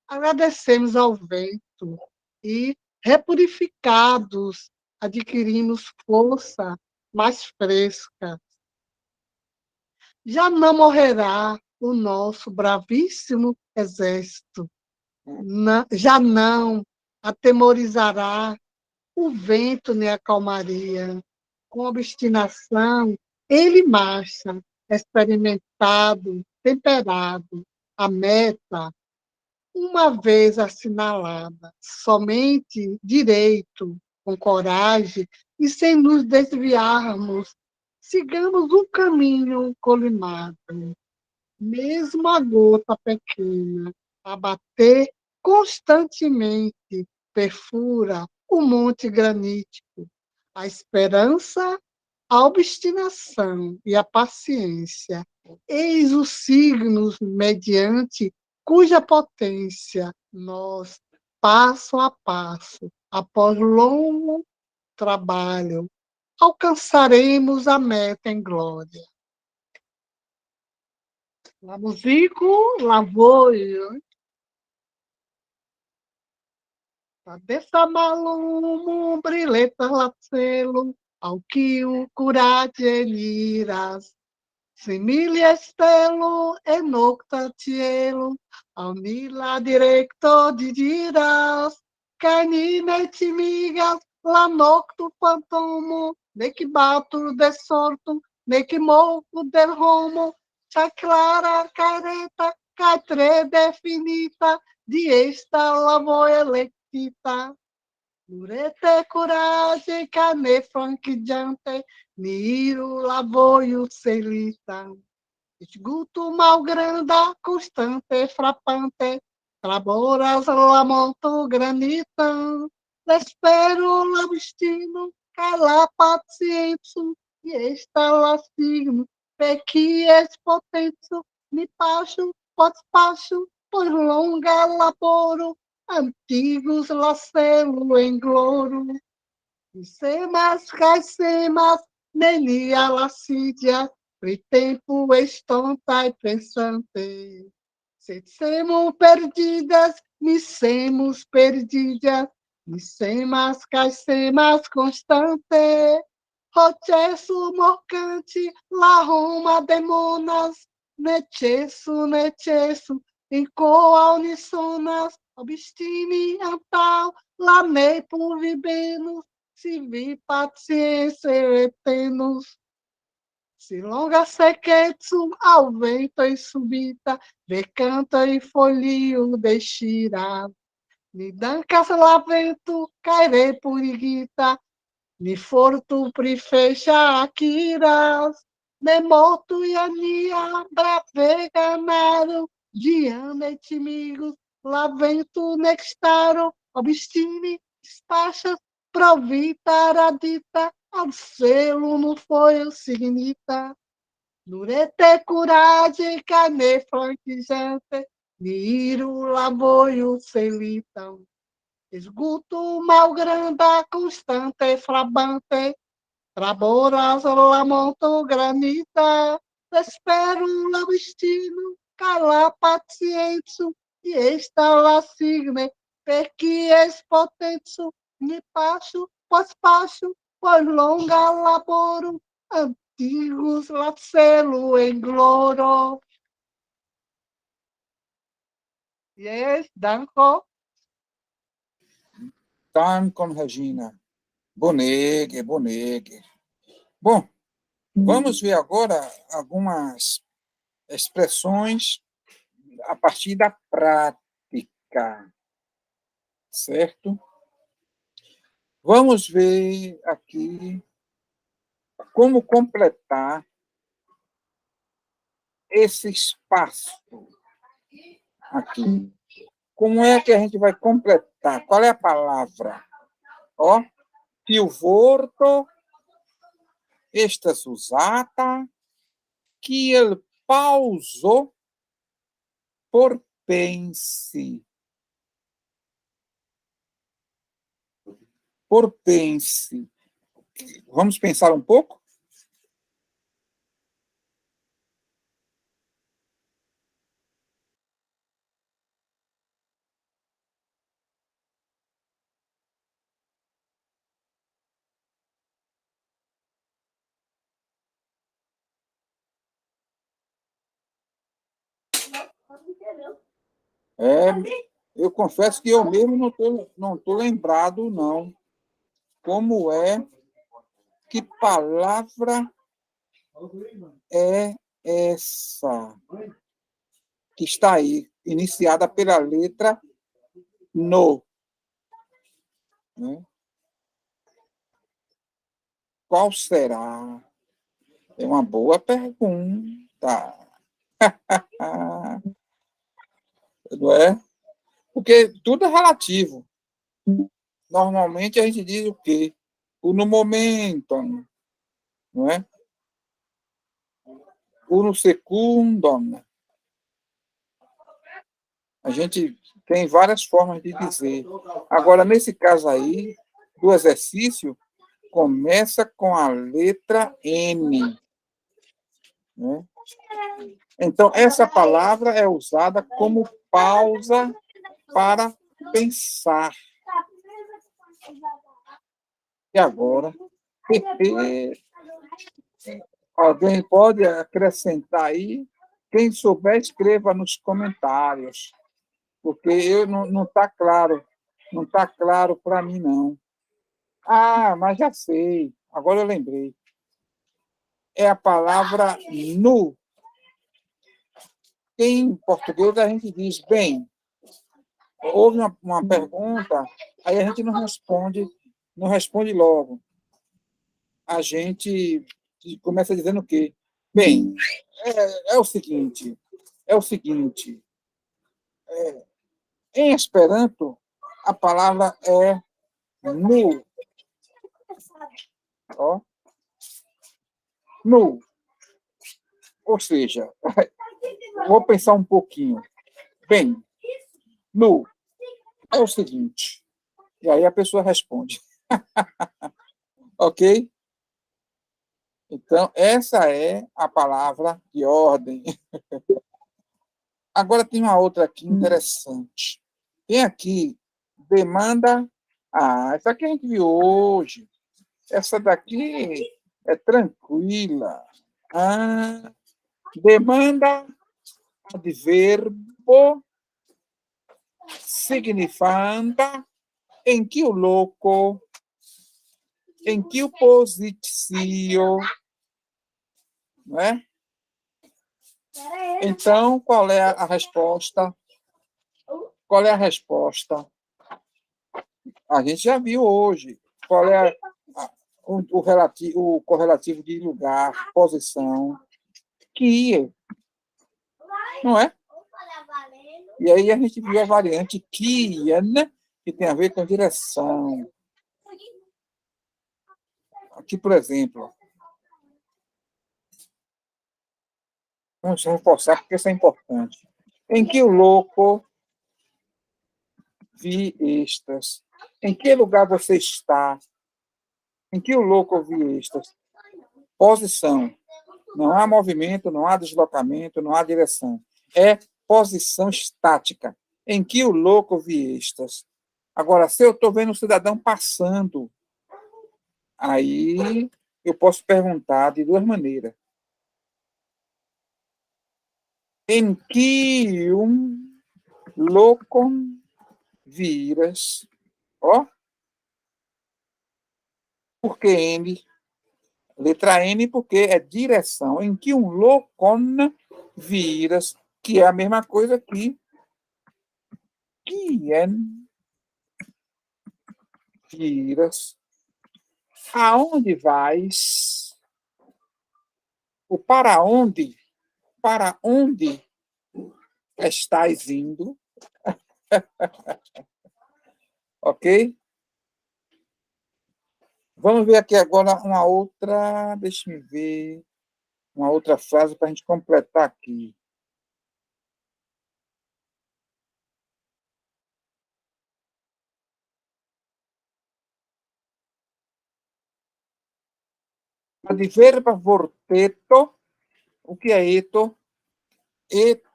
S2: agradecemos ao vento e, repurificados, adquirimos força mais fresca. Já não morrerá o nosso bravíssimo exército, já não atemorizará o vento nem a calmaria. Com obstinação, ele marcha, experimentado, temperado, a meta, uma vez assinalada, somente direito, com coragem e sem nos desviarmos, sigamos um caminho colimado. Mesmo a gota pequena, a bater constantemente, perfura o monte granítico. A esperança, a obstinação e a paciência. Eis os signos mediante cuja potência nós, passo a passo, após longo trabalho, alcançaremos a meta em glória. La musico, la voglio. Adesso malumo, briletta la cielo, ao que o curate miras. Similia stelo e nocta cielo, ao nila directo diras. Canine timigas, la noctu fantomo, nec batur de sorto, nec moco del homo, cha clara careta, ca tre definita, di esta la voe electita. Durete coragem, cane franquejante, niru la voio celita. Esguto malgranda, constante, frappante, traboras la monto granita. L'espero l'abstino, cala pacienzo, e esta la signo, pequi es potenzo, ni pacho, post pacho, por longa laboro, antigos lacelo em gloro. Semas, semas, nenia lascidia, pri tempo estonta e pensante. Se semos perdidas, semos perdidas, semas, semas constante. Rocesso morcante, la Roma demonas, necesso, em coa unissonas, obstine antal, lamei por vivemos, se vi paciência eternos. Se longa sequetsu ao vento e subita, ve canta e folio deixirá. Ni dancas lavento, cairei puriguita, ni fortu prefecha akiras, ne morto e ania, brave ganaro, diana e timigos, lavento nextaro, obstine, espachas, provita, radita, ao selo não foi o signita. Durete curade, cane franquijante, Niro laboio celitão. Esguto malgranda, constante, frabante, traboras lamonto granita, espero la destino, cala pacienzo, e esta la signe, perque es potenzo, ni passo, pós longa laboro, antigos lacelo em gloro. Yes, danko.
S1: Dankon, Regina. Bonegue, bonegue. Bom, vamos ver agora algumas expressões a partir da prática, certo? Vamos ver aqui como completar esse espaço aqui. Como é que a gente vai completar? Qual é a palavra? Ó, più vorto estas usata kiel pauso por pense. Por pense. Vamos pensar um pouco? Eu confesso que eu mesmo não tô lembrado, não. Como é, que palavra é essa que está aí, iniciada pela letra no, né? Qual será? É uma boa pergunta. Não é? Porque tudo é relativo. Normalmente a gente diz o quê? O no momento, não é? O no segundo. A gente tem várias formas de dizer. Agora, nesse caso aí, do exercício, começa com a letra N. Né? Então, essa palavra é usada como pausa para pensar. E agora, alguém pode acrescentar aí? Quem souber, escreva nos comentários, porque eu não está claro, não está claro para mim, não. Ah, mas já sei, agora eu lembrei. É a palavra nu. Em português, a gente diz bem. Houve uma pergunta, aí a gente não responde logo. A gente começa dizendo o quê? Bem, é o seguinte, em Esperanto, a palavra é nu. Ó, nu. Ou seja, vou pensar um pouquinho. Bem, nu é o seguinte. E aí a pessoa responde. Ok? Então, essa é a palavra de ordem. Agora tem uma outra aqui interessante. Tem aqui, demanda. Ah, essa aqui a gente viu hoje. Essa daqui é tranquila. Ah, demanda adverbo significando em que o loco, em que o positio, não é? Então, qual é a resposta? Qual é a resposta? A gente já viu hoje. Qual é o correlativo de lugar, posição, que, não é? E aí a gente viu a variante Kian, que tem a ver com direção. Aqui, por exemplo, vamos reforçar porque isso é importante. Em que o louco vi estas? Em que lugar você está? Em que o louco vi estas? Posição. Não há movimento, não há deslocamento, não há direção. É posição estática. Em que o louco vi estas? Agora, se eu estou vendo um cidadão passando, aí eu posso perguntar de duas maneiras. Em que locum viras? Ó, por que N? Letra N, porque é direção. Em que locum viras, que é a mesma coisa que quien viras. Aonde vais? O para onde estás indo? Ok? Vamos ver aqui agora uma outra, deixa-me ver, uma outra frase para a gente completar aqui. Adverba vorteto, o que é eto?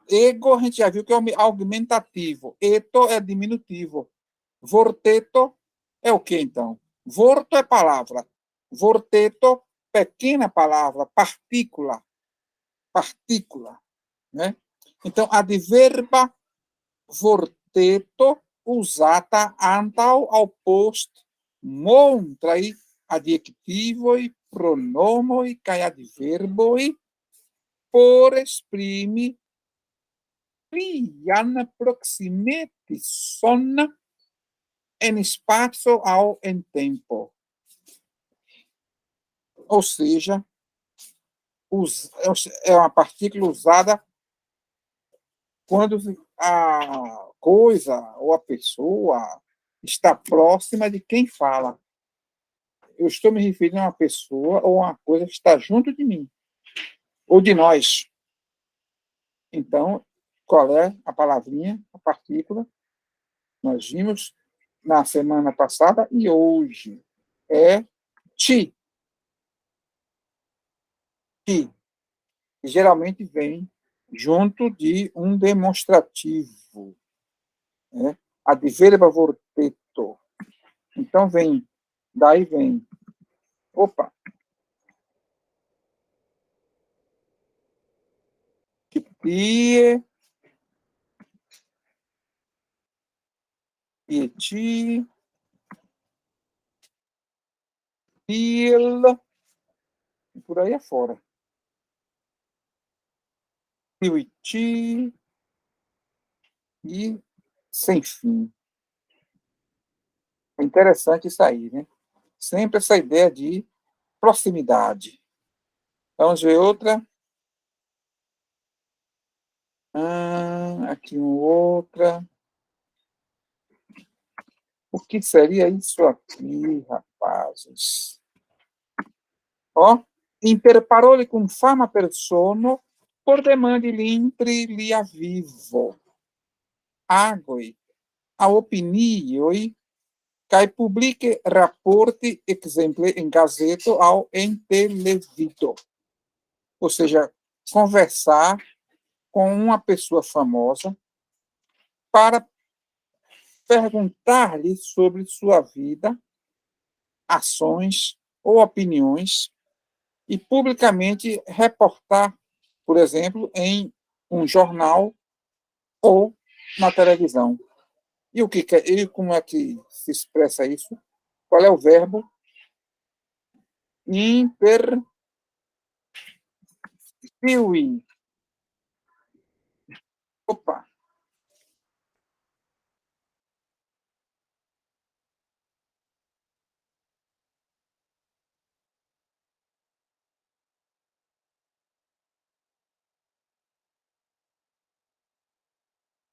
S1: Ego, a gente já viu que é augmentativo. Eto é diminutivo. Vorteto é o que, então? Vorto é palavra. Vorteto, pequena palavra, partícula. Partícula. Né? Então, adverba vorteto usata antau ao post montrai adjectivoi, pronomoi, kai adverboi por esprimi plian proximetison en spazio ao en tempo. Ou seja, é uma partícula usada quando a coisa ou a pessoa está próxima de quem fala. Eu estou me referindo a uma pessoa ou a uma coisa que está junto de mim, ou de nós. Então, qual é a palavrinha, a partícula? Nós vimos na semana passada e hoje. É ti. Ti. Geralmente vem junto de um demonstrativo. Né? Adverba vorteto. Então, daí vem. Opa! Pie, pieti, pil, e por aí afora. Piuiti, e sem fim. É interessante isso aí, né? Sempre essa ideia de proximidade. Vamos ver outra. Aqui uma outra. O que seria isso aqui, rapazes? Ó, interparole cum fama persono por demande l'intri lia vivo. Agoi, a opinioi, kai publique rapporti exemple em gazeto ao em televido. Ou seja, conversar com uma pessoa famosa para perguntar-lhe sobre sua vida, ações ou opiniões e publicamente reportar, por exemplo, em um jornal ou na televisão. E como é que se expressa isso? Qual é o verbo? Interviewing. Opa!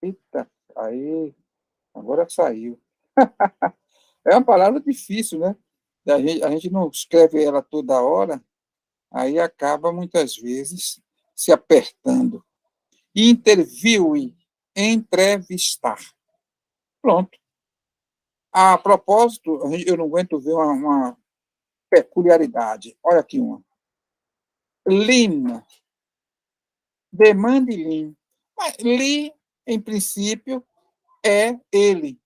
S1: Eita, aí, agora saiu. É uma palavra difícil, né? A gente não escreve ela toda hora, aí acaba muitas vezes se apertando. Interviewing, entrevistar. Pronto. A propósito, eu não aguento ver uma peculiaridade. Olha aqui uma. Lean, demande lean. Mas lean, em princípio, é ele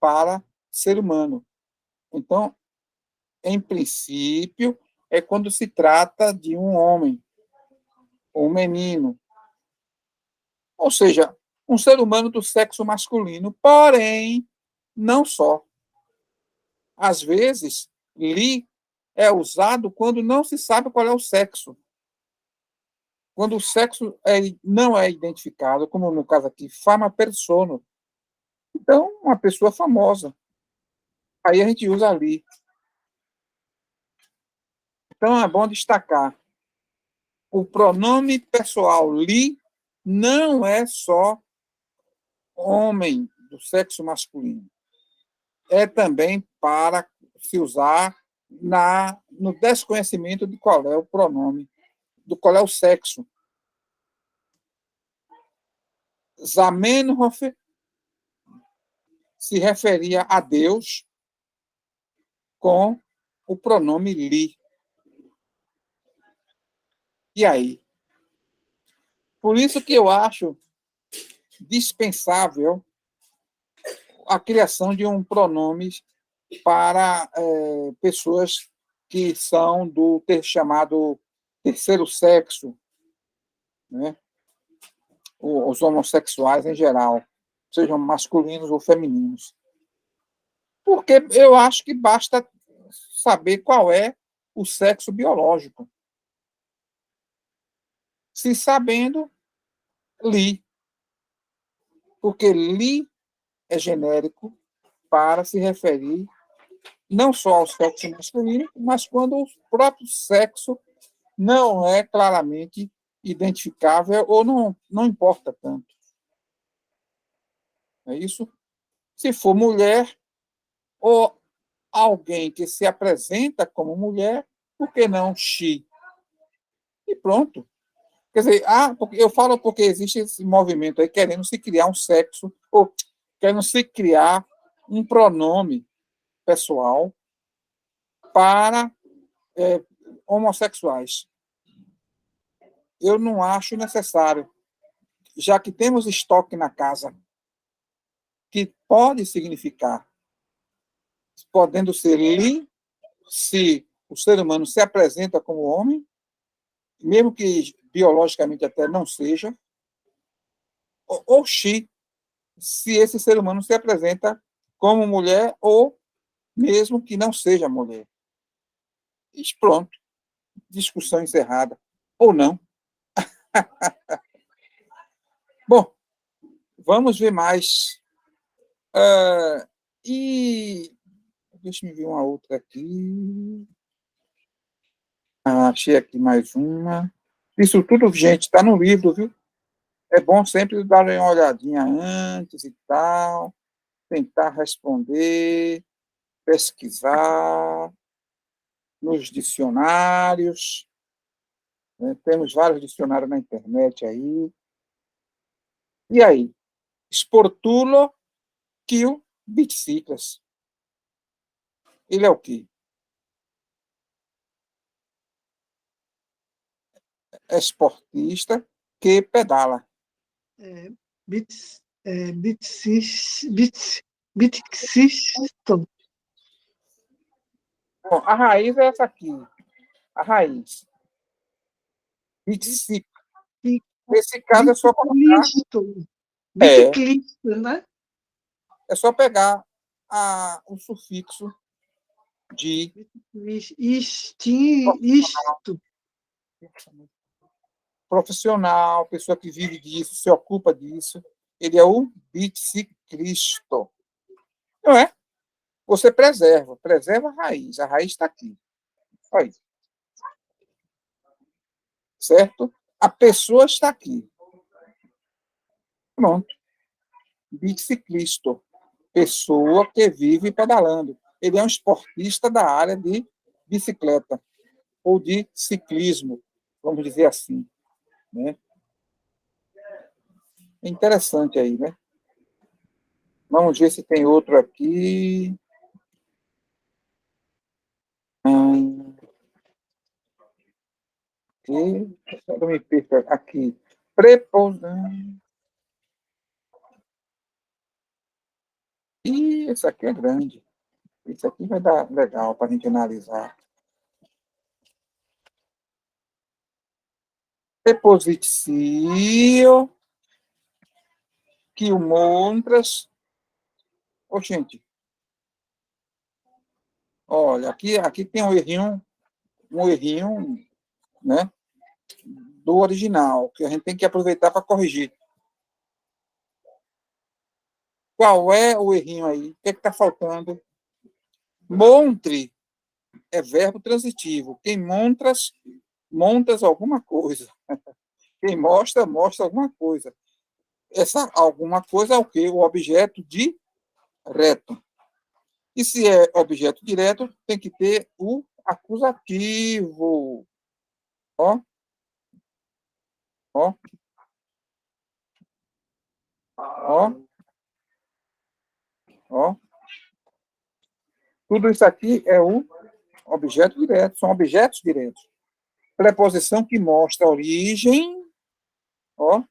S1: para ser humano. Então, em princípio, é quando se trata de um homem, ou um menino, ou seja, um ser humano do sexo masculino. Porém, não só. Às vezes, li é usado quando não se sabe qual é o sexo. Quando o sexo não é identificado, como no caso aqui, fama persona. Então, uma pessoa famosa. Aí a gente usa ali. Então, é bom destacar. O pronome pessoal li não é só homem do sexo masculino. É também para se usar no desconhecimento de qual é o pronome, do qual é o sexo. Zamenhof se referia a Deus com o pronome li. E aí? Por isso que eu acho dispensável a criação de um pronome para pessoas que são do chamado terceiro sexo, né? Os homossexuais em geral, sejam masculinos ou femininos. Porque eu acho que basta saber qual é o sexo biológico. Se sabendo, li. Porque li é genérico para se referir não só ao sexo masculino, mas quando o próprio sexo não é claramente identificável ou não importa tanto. É isso? Se for mulher ou alguém que se apresenta como mulher, por que não she? E pronto. Quer dizer, porque eu falo porque existe esse movimento aí querendo se criar um sexo, ou querendo se criar um pronome pessoal para homossexuais. Eu não acho necessário, já que temos estoque na casa, que pode significar, podendo ser li, se o ser humano se apresenta como homem, mesmo que biologicamente até não seja, ou she, se esse ser humano se apresenta como mulher ou mesmo que não seja mulher. E pronto, discussão encerrada. Ou não. Bom, vamos ver mais. E deixa eu ver uma outra aqui. Achei aqui mais uma. Isso tudo, gente, está no livro, viu? É bom sempre dar uma olhadinha antes e tal, tentar responder, pesquisar nos dicionários. Né? Temos vários dicionários na internet aí. E aí? Sportulo kill biciclas. Ele é o quê? Esportista que pedala.
S2: Bixisto.
S1: Bom, a raiz é essa aqui. A raiz. Bicicla. Nesse caso é só colocar
S2: Biciclisto. Biciclista, né?
S1: É só pegar o sufixo de
S2: Isto.
S1: profissional, pessoa que vive disso, se ocupa disso. Ele é o biciclisto. Não é? Você preserva a raiz. A raiz está aqui. Olha aí. Certo? A pessoa está aqui. Pronto. Biciclisto. Pessoa que vive pedalando. Ele é um esportista da área de bicicleta ou de ciclismo, vamos dizer assim, né? É interessante aí, né? Vamos ver se tem outro aqui. Aqui, não me perca aqui. Preposição. Ih, esse aqui é grande. Isso aqui vai dar legal para a gente analisar. Prepositio que o montras. Ô, gente. Olha, aqui tem um errinho, né, do original, que a gente tem que aproveitar para corrigir. Qual é o errinho aí? O que está faltando? Montre é verbo transitivo. Quem montas alguma coisa. Quem mostra, mostra alguma coisa. Essa alguma coisa é o quê? O objeto direto. E se é objeto direto, tem que ter o acusativo. Ó, ó, ó, ó. Tudo isso aqui é o objeto direto, são objetos diretos. Preposição que mostra a origem, ó,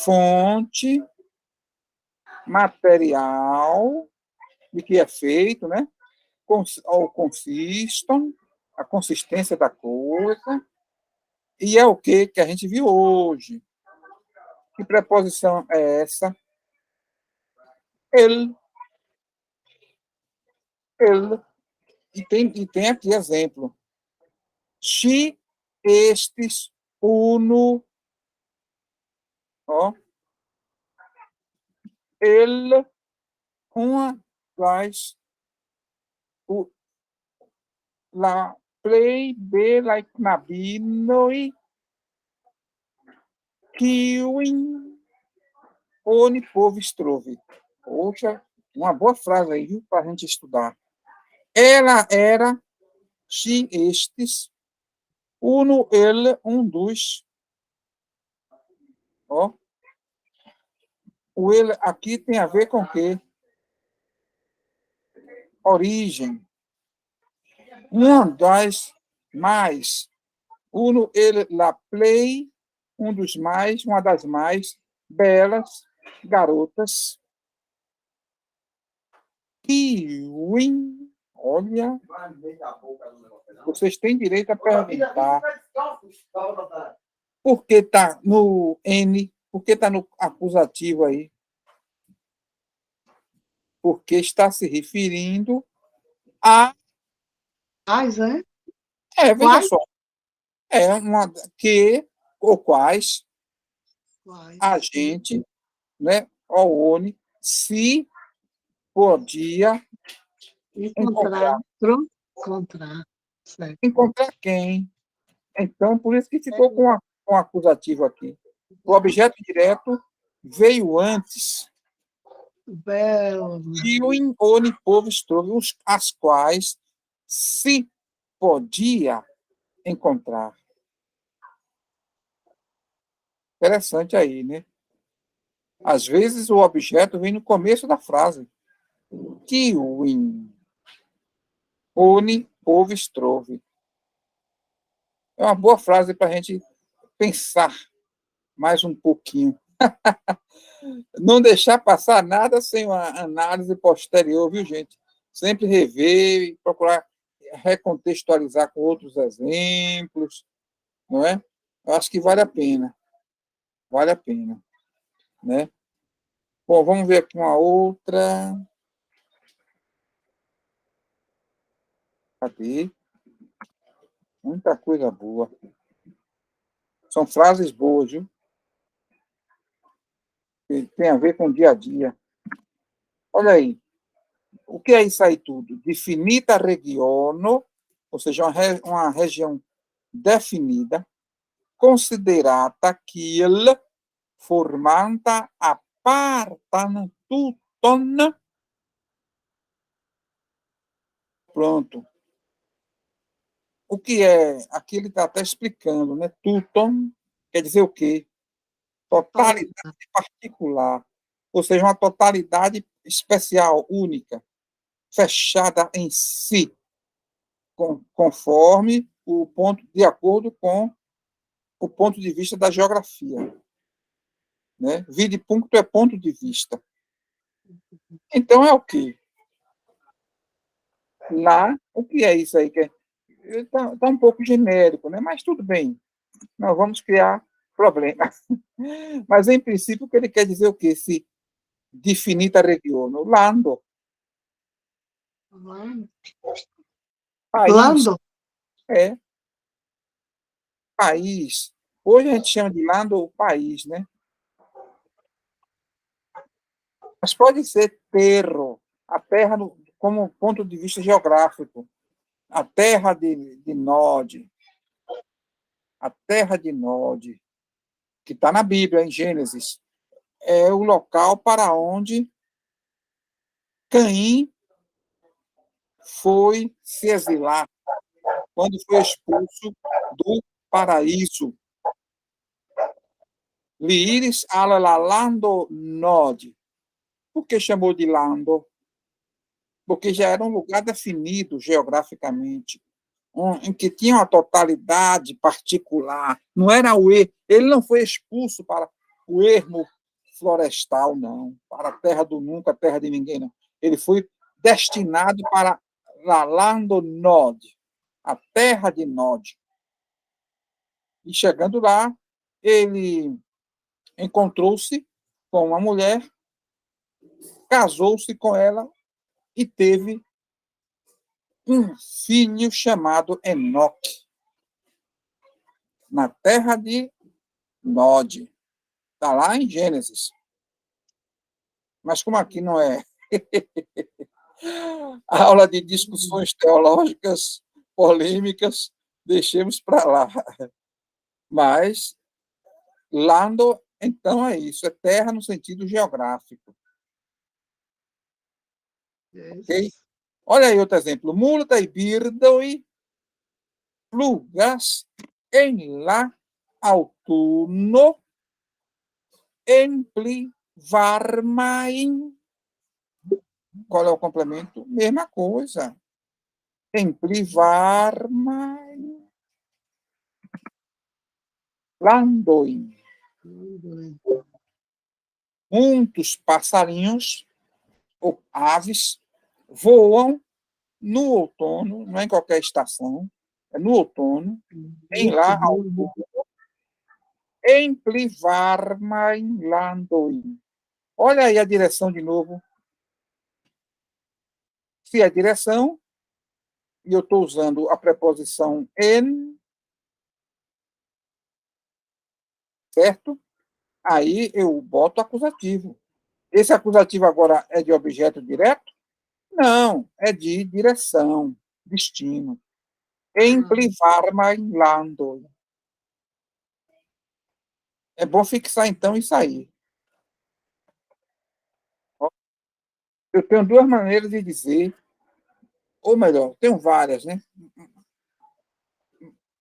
S1: fonte, material, de que é feito, né? Ou consistam, a consistência da coisa, e é o que a gente viu hoje. Que preposição é essa? Ele. E tem aqui exemplo. Chi, estes, uno, ó, ele, uma das, o, la play de la knabinoi, kiwin, oni povistrove. Poxa, uma boa frase aí, viu, para a gente estudar. Ela era, chi, estes, uno, ele, um dos, ó. O ele aqui tem a ver com o quê? Origem. Uma das mais. Uno, ele, la play, um dos mais, uma das mais belas garotas. Kiwin, olha, vocês têm direito a perguntar por que está no N, por que está no acusativo aí? Porque está se referindo a.
S2: Quais, né?
S1: Veja
S2: Quais?
S1: só. É uma que ou quais
S2: Quais?
S1: a gente, né, o ONI, se podia
S2: Encontrar. Encontrar. Certo.
S1: encontrar quem. Então, por isso que ficou com acusativo aqui. O objeto direto veio antes
S2: Belo.
S1: e o ONI povo trouxe as quais se podia encontrar. Interessante aí, né? Às vezes o objeto vem no começo da frase. Kiwin, oni, povo, trove. É uma boa frase para a gente pensar mais um pouquinho. Não deixar passar nada sem uma análise posterior, viu, gente? Sempre rever e procurar recontextualizar com outros exemplos, não é? Eu acho que vale a pena, né? Bom, vamos ver aqui uma outra. Cadê? Muita coisa boa. São frases boas, viu? Que tem a ver com o dia a dia. Olha aí. O que é isso aí tudo? Definita regiono, ou seja, uma região definida, considerata kiel formanta apartan tuton. Pronto. O que é? Aqui ele está até explicando, né? Tuton quer dizer o quê? Totalidade particular, ou seja, uma totalidade especial, única, fechada em si, conforme o ponto, de acordo com o ponto de vista da geografia. Né? Vide ponto é ponto de vista. Então, é o quê? Lá, o que é isso aí? Está um pouco genérico, né? Mas tudo bem, nós vamos criar problemas. Mas, em princípio, o que ele quer dizer o quê? Se definita regione. Lando. País.
S2: Lando?
S1: É. País. Hoje a gente chama de lando o país, né? Mas pode ser terro, a terra como ponto de vista geográfico. A terra de Nod. A terra de Nod, que está na Bíblia, em Gênesis, é o local para onde Caim foi se exilar, quando foi expulso do paraíso. Liiris ala lando Nod. Por que chamou de Lando? Porque já era um lugar definido geograficamente, em que tinha uma totalidade particular. Não era o ermo. Ele não foi expulso para o ermo florestal, não, para a terra do nunca, a terra de ninguém, não. Ele foi destinado para Lando Nod, a terra de Nod. E chegando lá, ele encontrou-se com uma mulher, casou-se com ela e teve um filho chamado Enoque, na terra de Nod. Está lá em Gênesis. Mas como aqui não é aula de discussões teológicas, polêmicas, deixemos para lá. Mas Lando, então, é isso, é terra no sentido geográfico. Ok? Olha aí outro exemplo. Multaj birdoj flugas en la aŭtuno en pli varmaj. Qual é o complemento? Mesma coisa. Em pli varmaj landoj. Muitos passarinhos ou aves voam no outono, não é em qualquer estação, é no outono, em lá em pli varmaj landoj. Olha aí a direção de novo. Se é direção, e eu estou usando a preposição en, certo? Aí eu boto acusativo. Esse acusativo agora é de objeto direto? Não, é de direção, destino. Em pli varmaj landoj. É bom fixar, então, isso aí. Eu tenho duas maneiras de dizer, ou melhor, tenho várias, né?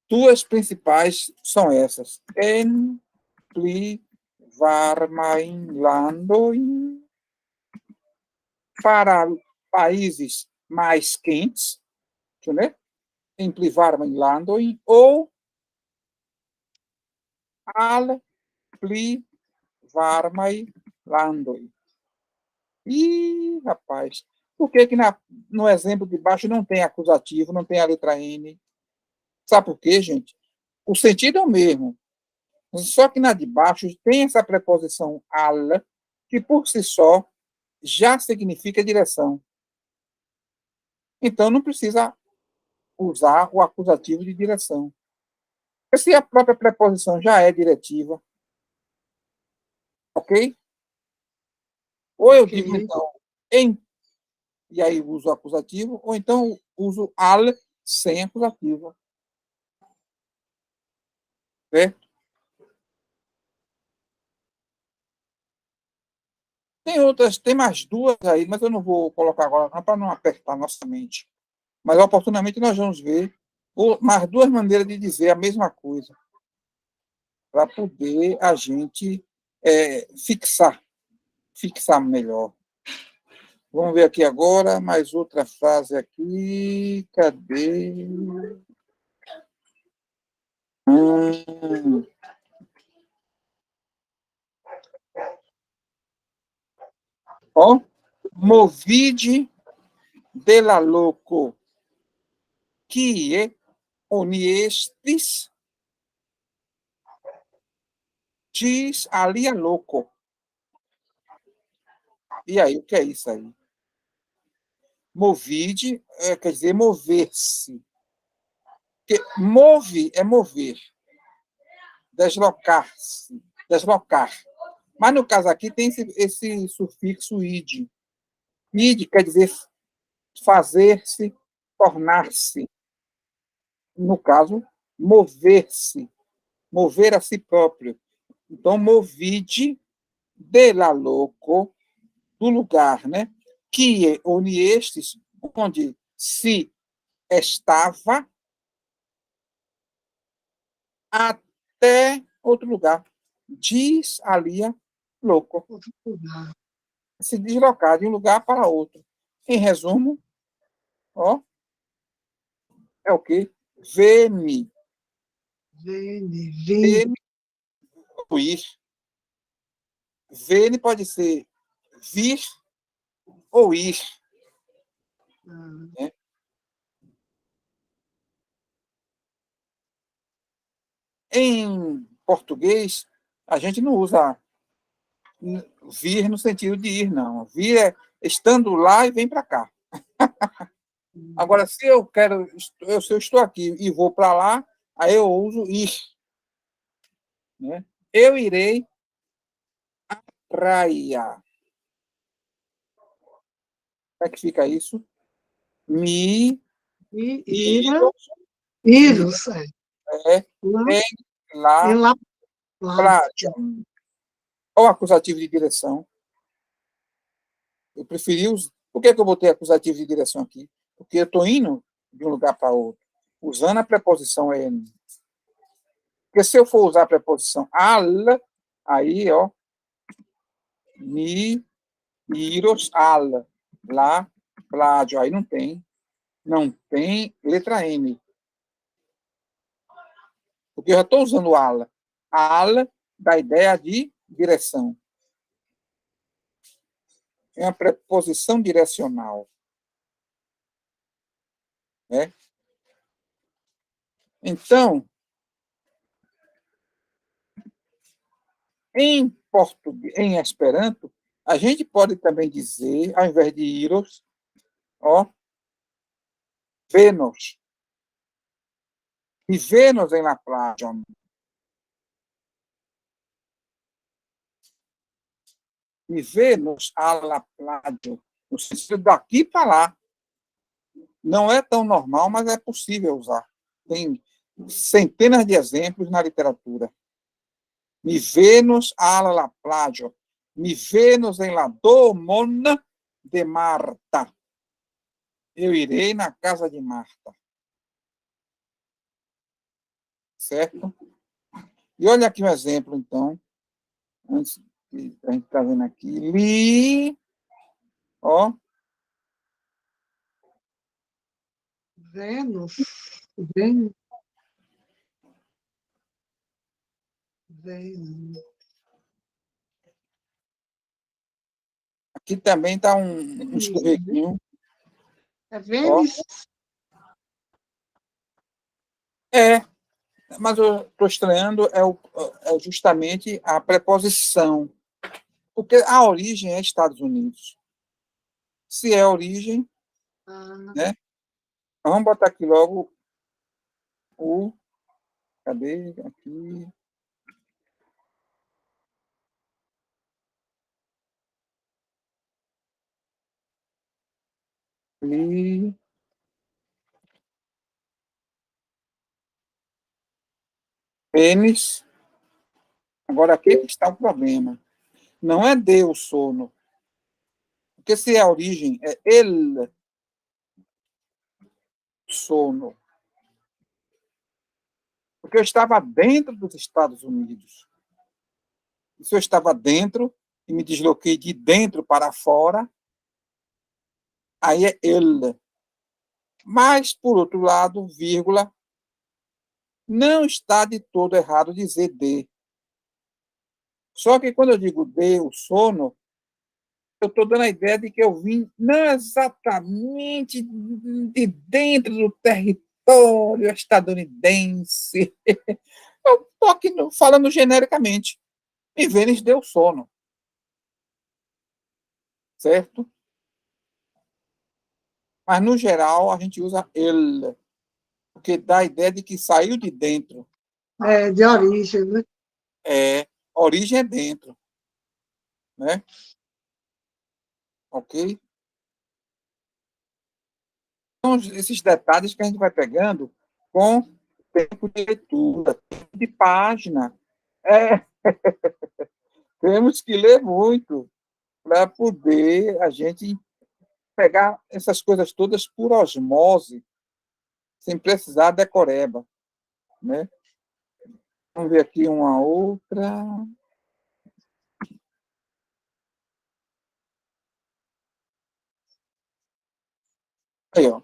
S1: Duas principais são essas. En pli varmaj landoj, para países mais quentes, né? En pli varmaj landoj, ou al pli varmaj landoj. Ih, rapaz, por que no exemplo de baixo não tem acusativo, não tem a letra N? Sabe por quê, gente? O sentido é o mesmo. Só que na de baixo tem essa preposição al, que por si só já significa direção. Então, não precisa usar o acusativo de direção. Porque se a própria preposição já é diretiva, ok? Ou eu digo, então, em, e aí uso o acusativo, ou então uso al sem acusativo. Certo? Tem mais duas aí, mas eu não vou colocar agora, para não apertar nossa mente. Mas, oportunamente, nós vamos ver mais duas maneiras de dizer a mesma coisa, para poder a gente fixar melhor. Vamos ver aqui agora, mais outra frase aqui. Cadê? Ó, movide de la loco, que oniestis diz alia louco. E aí, o que é isso aí? Movide quer dizer mover-se. Move é mover, deslocar-se, deslocar. Mas no caso aqui tem esse sufixo id. Id quer dizer fazer-se, tornar-se. No caso, mover-se, mover a si próprio. Então, movide de la loco, do lugar, né? Que oniestes, onde se estava, até outro lugar. Diz ali louco.
S2: Outro lugar.
S1: Se deslocar de um lugar para outro. Em resumo, ó, é o quê? Vê-me.
S2: Vem.
S1: Vê-me ou ir. Vê-me pode ser vir ou ir. Né? Em português, a gente não usa vir no sentido de ir, não. Vir é estando lá e vem para cá. Agora, se eu estou aqui e vou para lá, aí eu uso ir. Né? Eu irei à praia. Como é que fica isso? Me
S2: Iros,
S1: é
S2: em
S1: la
S2: La
S1: playa. Qual o acusativo de direção? Eu preferi os. Por que eu botei acusativo de direção aqui? Porque eu estou indo de um lugar para outro, usando a preposição en. Porque se eu for usar a preposição al, aí, ó, me iros al, lá, plágio, aí não tem letra M. Porque eu já estou usando al. Al dá ideia de direção. É uma preposição direcional. Né? Então, em português, em Esperanto, a gente pode também dizer, ao invés de iros, ó, venos. E venos em la playa. E venos a la playa. No sentido daqui para lá. Não é tão normal, mas é possível usar. Tem centenas de exemplos na literatura. Mi venos a la playa. Mi venos em la domona de Marta. Eu irei na casa de Marta. Certo? E olha aqui um exemplo, então. Antes que a gente está vendo aqui. Ó.
S2: Vênus. Vênus.
S1: Aqui também está um escorreguinho.
S2: É Vênus?
S1: É, mas eu estou estranhando justamente a preposição. Porque a origem é Estados Unidos. Se é origem, né? Vamos botar aqui logo o... Cadê? Aqui. E... Pênis. Agora, aqui está o problema. Não é de o sono. Porque se é a origem, é el sono. Porque eu estava dentro dos Estados Unidos. E se eu estava dentro e me desloquei de dentro para fora, aí é el. Mas, por outro lado, vírgula, não está de todo errado dizer de. Só que quando eu digo de o sono, eu estou dando a ideia de que eu vim não exatamente de dentro do território estadunidense. Eu estou aqui falando genericamente. E Vênus deu sono. Certo? Mas, no geral, a gente usa ele, porque dá a ideia de que saiu de dentro.
S2: É, de origem, né?
S1: É, origem é dentro. Né? Ok? São esses detalhes que a gente vai pegando com tempo de leitura, tempo de página. É, temos que ler muito para poder a gente pegar essas coisas todas por osmose, sem precisar decoreba. Né? Vamos ver aqui uma outra. Aí, ó.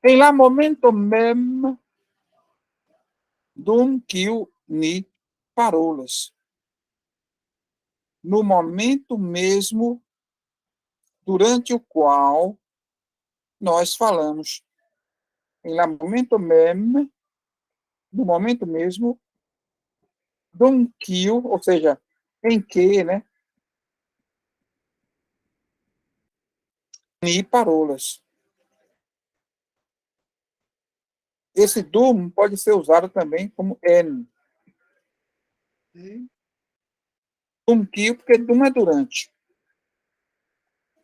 S1: Em lá momento mem dum kiu ni parolas. No momento mesmo durante o qual nós falamos. Em lá momento mem, no momento mesmo, dum kiu, ou seja, em que, né? Ni parolas. Esse dum pode ser usado também como en. Dum kiu, porque dum é durante.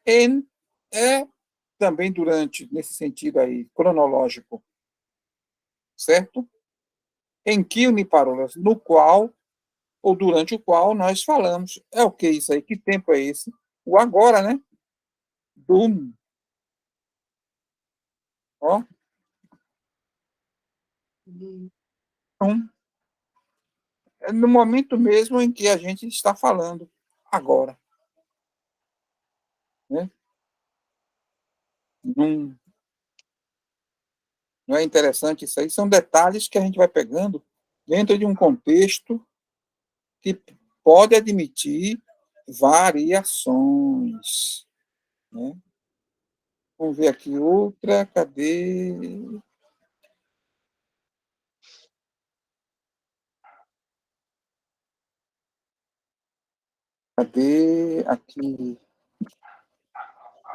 S1: En é também durante, nesse sentido aí, cronológico. Certo? Em que uniparolas, no qual ou durante o qual nós falamos. É o que isso aí? Que tempo é esse? O agora, né? Dum. Ó. Então, é no momento mesmo em que a gente está falando agora. Né? Não, não é interessante isso aí? São detalhes que a gente vai pegando dentro de um contexto que pode admitir variações. Né? Vamos ver aqui outra. Cadê? Cadê? Aqui.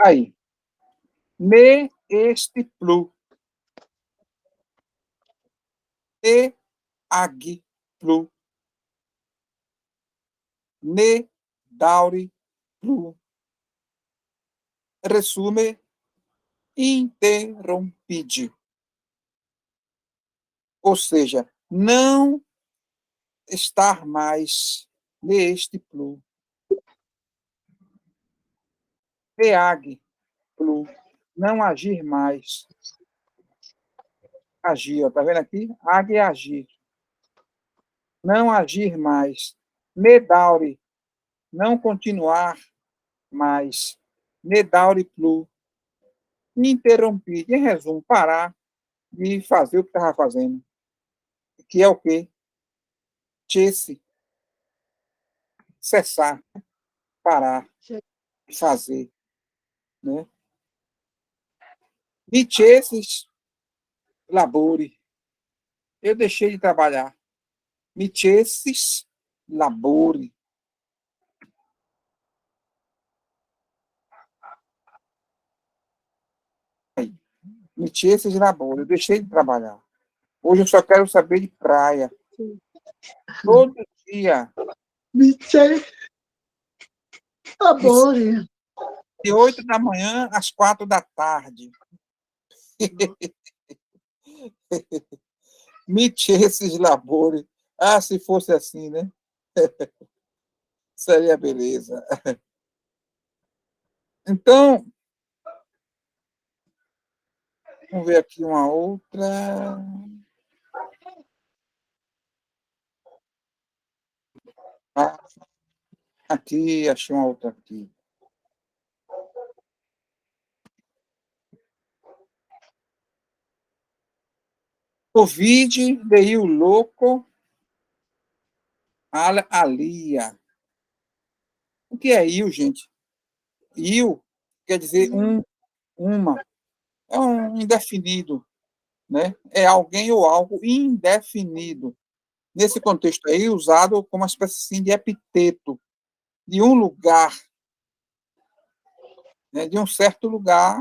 S1: Aí. Ne este plu. Ne agi plu. Ne dauri plu. Resume interrompide. Ou seja, não estar mais neste plu. Reag plu. Não agir mais. Agir, ó, tá vendo aqui? Ag é agir. Não agir mais. Nedauri, não continuar mais. Nedauri plu. Interromper. Em resumo, parar de fazer o que estava fazendo. Que é o quê? Chesse. Cessar. Parar. Fazer. Né? E chesses labore. Eu deixei de trabalhar. Mi chesses labore. Meti esses labores, eu deixei de trabalhar. Hoje eu só quero saber de praia. Todo dia.
S2: Mentira. Tá bom, gente.
S1: De 8 da manhã às 4 da tarde. Meti esses labores. Ah, se fosse assim, né? Seria beleza. Então, vamos ver aqui uma outra. Ah, aqui, achei uma outra aqui. Covid, veio louco, alia. O que é il, gente? Il quer dizer uma. É um indefinido, né? É alguém ou algo indefinido. Nesse contexto aí, usado como uma espécie assim, de epiteto, de um lugar, né? De um certo lugar,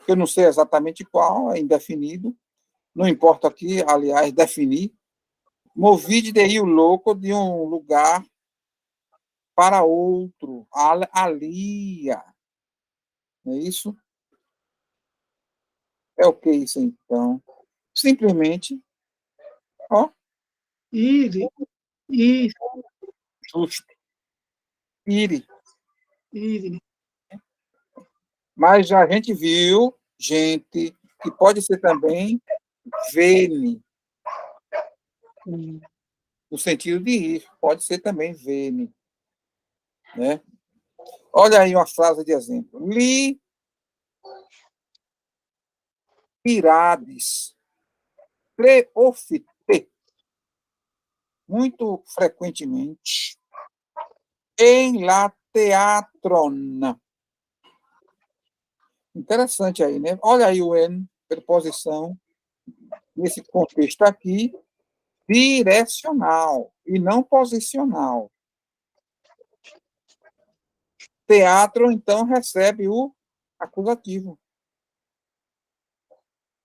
S1: que eu não sei exatamente qual, é indefinido. Não importa aqui, aliás, definir. Movide de ir louco de um lugar para outro, alia. Não é isso? É o que isso, então? Simplesmente, ó,
S2: Ire, ire,
S1: justo, ire.
S2: ire.
S1: Mas a gente viu, gente, que pode ser também vene, no sentido de ir, pode ser também vene, né? Olha aí uma frase de exemplo. Li irades, preofite, muito frequentemente, em la teatron. Interessante aí, né? Olha aí o N, preposição, nesse contexto aqui, direcional e não posicional. Teatro, então, recebe o acusativo.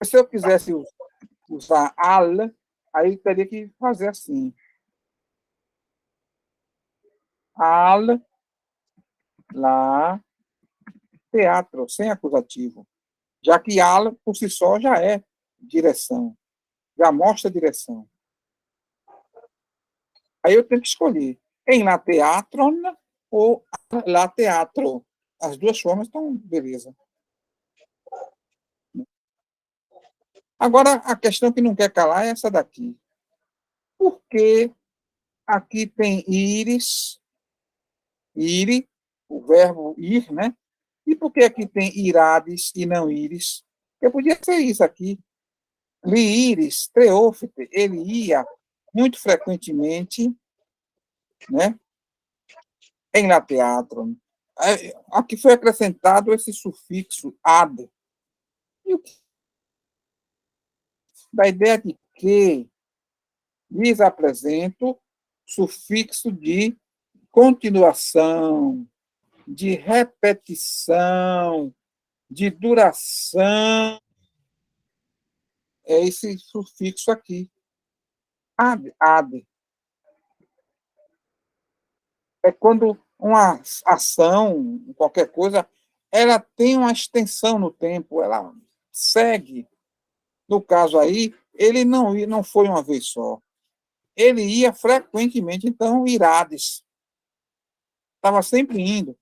S1: Se eu quisesse usar al, aí teria que fazer assim. Al, lá, teatro, sem acusativo. Já que al, por si só, já é direção, já mostra direção. Aí eu tenho que escolher em la teatron ou la teatro. As duas formas estão beleza. Agora, a questão que não quer calar é essa daqui. Por que aqui tem íris, ire, o verbo ir, né? E por que aqui tem irades e não íris? Eu podia ser isso aqui. Li íris, treófite, ele ia muito frequentemente, né? Em la teatro. Aqui foi acrescentado esse sufixo ad, da ideia de que lhes apresento sufixo de continuação, de repetição, de duração. É esse sufixo aqui, ad, ad. É quando uma ação, qualquer coisa, ela tem uma extensão no tempo, ela segue. No caso aí, ele não foi uma vez só. Ele ia frequentemente, então, irades. Estava sempre indo.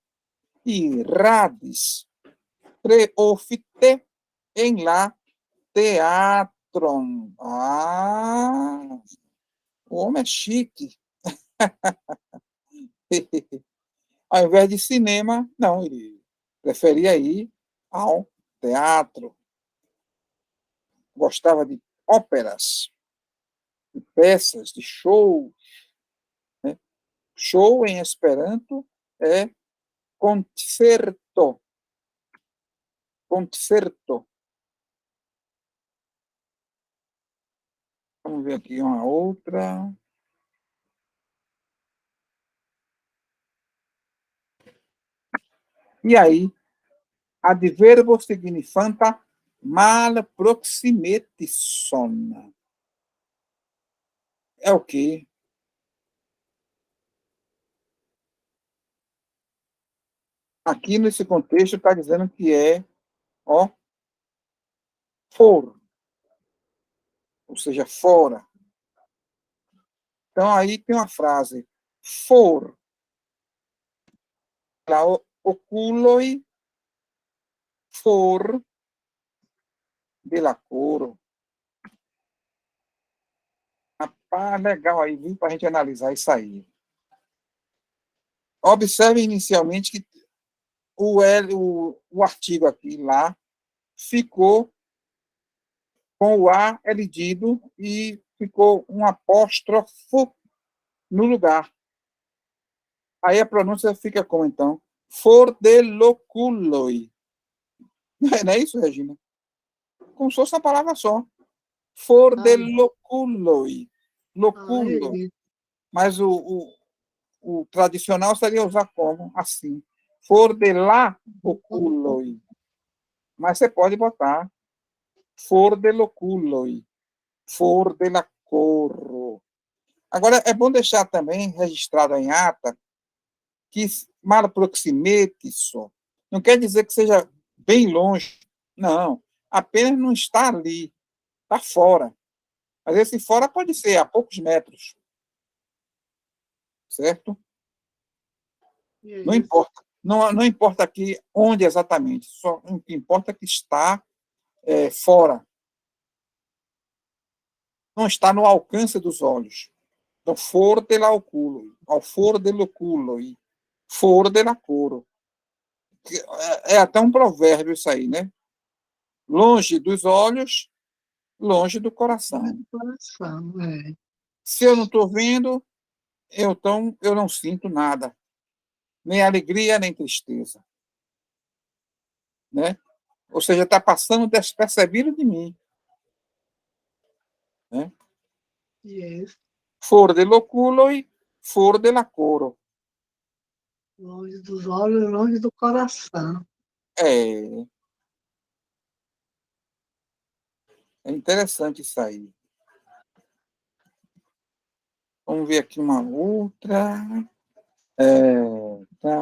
S1: Irades. Preofite em lá teatron. Ah, o homem é chique. Ao invés de cinema, não, ele preferia ir ao teatro. Gostava de óperas, de peças, de show. Né? Show em Esperanto é concerto. Concerto. Vamos ver aqui uma outra. E aí, adverbo signifanta Mal proximetisson. É o quê? Aqui, nesse contexto, está dizendo que é, ó, for, ou seja, fora. Então, aí tem uma frase, for, la oculoi for de la coro. Rapaz, legal aí, viu, para a gente analisar isso aí. Observe inicialmente que o artigo aqui, lá, ficou com o A elidido e ficou um apóstrofo no lugar. Aí a pronúncia fica como, então? For de loculoi. Não é isso, Regina? Como se fosse uma palavra só. For de loculoi. Loculo. Mas o tradicional seria usar como? Assim. For de lá oculoi. Mas você pode botar for de loculoi. For de la corro. Agora, é bom deixar também registrado em ata que mal proximetis não quer dizer que seja bem longe. Não. Apenas não está ali. Está fora. Mas esse fora pode ser a poucos metros. Certo? Não importa. Não importa aqui onde exatamente. Só o que importa é que está fora. Não está no alcance dos olhos. Então, for de la oculo, ao for de loculo, e for de la coro. É até um provérbio isso aí, né? Longe dos olhos, longe do coração. Se eu não estou vendo, então eu não sinto nada. Nem alegria, nem tristeza. Né? Ou seja, está passando despercebido de mim. Né?
S2: Yes.
S1: For de loculo e for de la coro.
S2: Longe dos olhos, longe do coração.
S1: É interessante isso aí. Vamos ver aqui uma outra. Tá.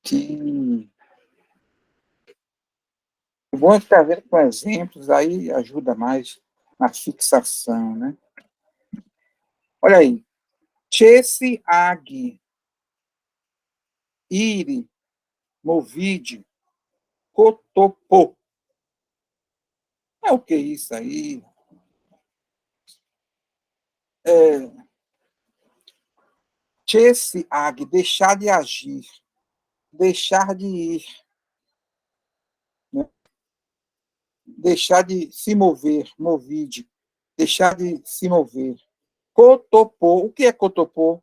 S1: Que... O bom é ficar vendo com exemplos, aí ajuda mais na fixação, né? Olha aí. Chesse ag, iri, movide, cotopo. É o que é isso aí? Chesse ag, deixar de agir, deixar de ir, né? Deixar de se mover, movide, deixar de se mover. Cotopô, o que é cotopô?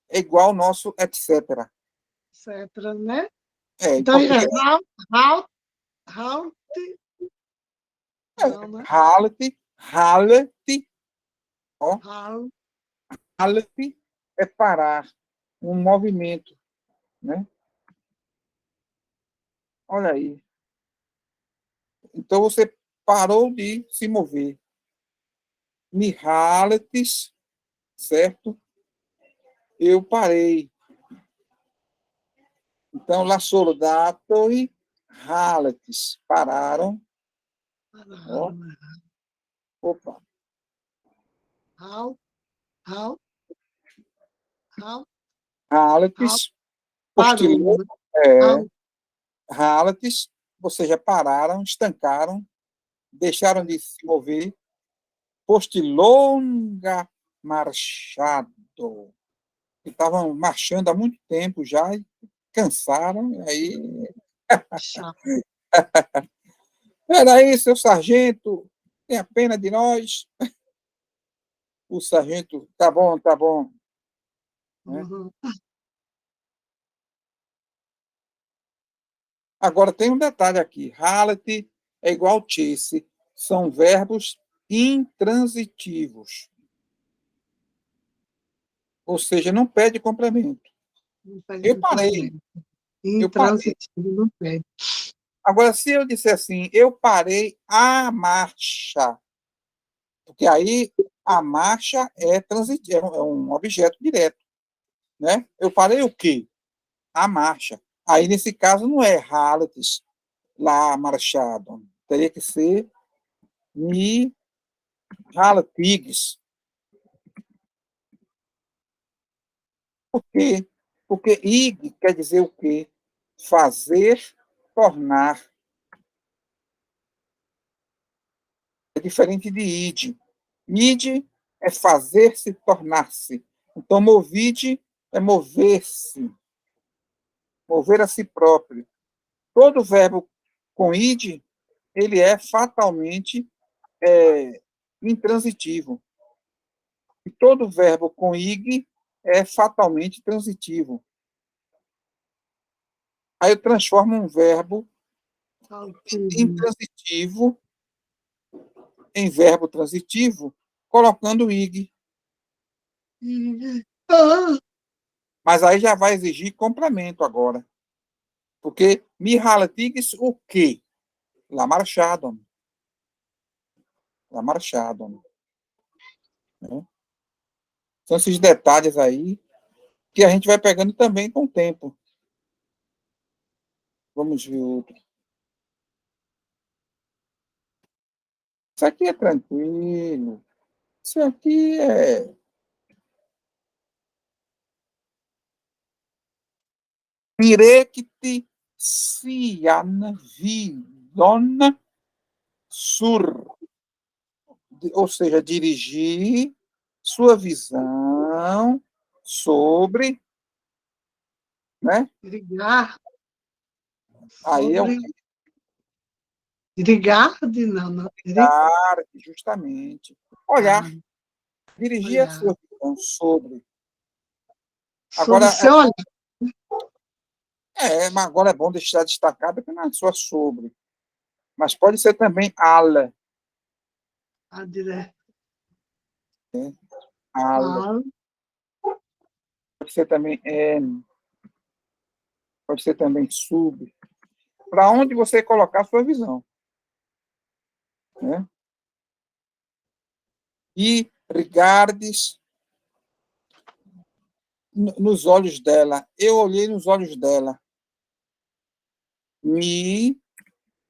S1: É igual ao nosso etc.
S2: Etc, né?
S1: Em
S2: Então,
S1: português.
S2: how, não, né?
S1: Halt, ó,
S2: How,
S1: halt é parar, um movimento, né? Olha aí. Então você parou de se mover. Mihaltes, certo? Eu parei. Então, la soldato e haletes pararam. Ó, opa.
S2: how, how,
S1: Haletes, postilou,
S2: parou, how,
S1: haletes, ou seja, pararam, estancaram, deixaram de se mover. Postilonga marchado. Estavam marchando há muito tempo já e cansaram, e aí...
S2: chato.
S1: Peraí, seu sargento, tenha pena de nós. O sargento, tá bom, tá bom. Né?
S2: Uhum.
S1: Agora, tem um detalhe aqui. Halet é igual chase. São verbos intransitivos. Ou seja, não pede complemento.
S2: Não pede
S1: Eu parei.
S2: complemento. Intransitivo no pé.
S1: Agora, se eu disser assim, eu parei a marcha, porque aí a marcha é transitivo, é um objeto direto, né? Eu parei o quê? A marcha. Aí, nesse caso, não é haletes, lá marchado. Teria que ser mi haletiges. Por quê? Porque ig quer dizer o quê? Fazer, tornar. É diferente de id. Id é fazer-se, tornar-se. Então, movide é mover-se, mover a si próprio. Todo verbo com id, ele é fatalmente intransitivo. E todo verbo com ig é fatalmente transitivo. Aí eu transformo um verbo intransitivo em verbo transitivo, colocando ig. Mas aí já vai exigir complemento agora. Porque mi halatiges o quê? La marchadon. La marchadon. Né? São esses detalhes aí que a gente vai pegando também com o tempo. Vamos ver outro. Isso aqui é tranquilo. Isso aqui é directi sian vidon sur. Ou seja, dirigir sua visão sobre, né?
S2: Ligar
S1: Aí é o
S2: sobre. Ligar de não.
S1: olhar, justamente. Olhar, dirigir a
S2: Olhar.
S1: sua visão sobre.
S2: Sobre
S1: Agora,
S2: seu olhar.
S1: mas agora é bom deixar destacado que não é só sobre. Mas pode ser também ala.
S2: A dire...
S1: Né? Ala.
S2: a
S1: Pode ser também N. Pode ser também sub. Para onde você colocar a sua visão. Né? E regardes nos olhos dela. Eu olhei nos olhos dela. Me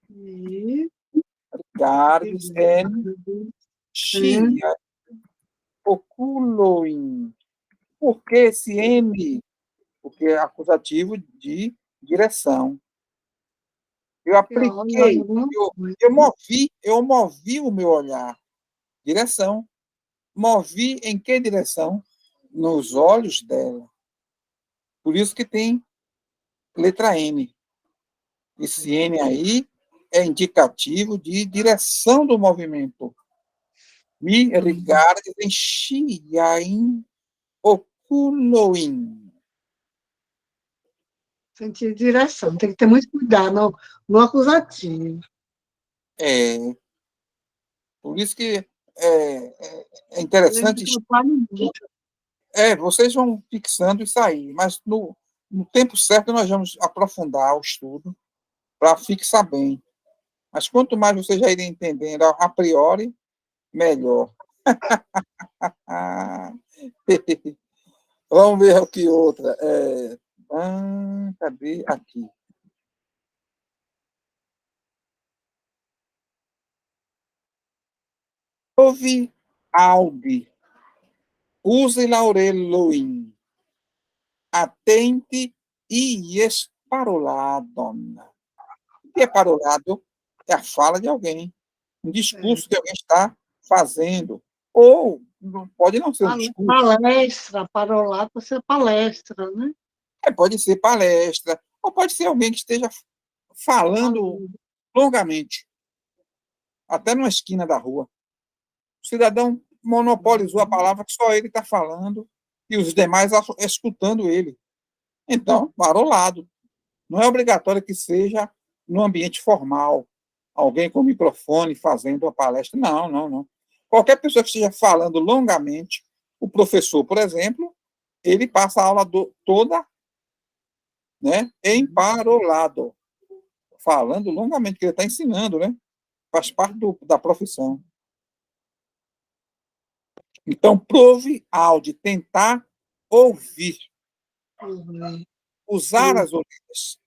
S2: e
S1: regardes en chia oculoin. Por que esse M? Porque é acusativo de direção. Eu apliquei, eu movi o meu olhar. Direção. Movi em que direção? Nos olhos dela. Por isso que tem letra N. Esse N aí é indicativo de direção do movimento. Me regardes em Xiain Oculoin.
S2: sentir direção. Tem que ter muito cuidado no acusativo.
S1: É, por isso que é interessante. Vocês vão fixando isso aí, mas no tempo certo nós vamos aprofundar o estudo para fixar bem. Mas quanto mais vocês já irem entendendo a priori, melhor. Vamos ver o que outra. Cadê? Aqui. Ouve audi. Use laureloin. Atente e esparoladon. O que é parolado? É a fala de alguém. Um discurso que alguém está fazendo. Ou pode não ser um discurso.
S2: Palestra, parolar pode ser palestra, né?
S1: Pode ser palestra, ou pode ser alguém que esteja falando longamente, até numa esquina da rua. O cidadão monopolizou a palavra que só ele está falando e os demais escutando ele. Então, parolado. Não é obrigatório que seja no ambiente formal, alguém com microfone fazendo a palestra. Não, não, não. Qualquer pessoa que esteja falando longamente, o professor, por exemplo, ele passa a aula toda né? Emparolado. Falando longamente, que ele está ensinando, né? Faz parte da profissão. Então, prove áudio, tentar ouvir. Usar as orelhas.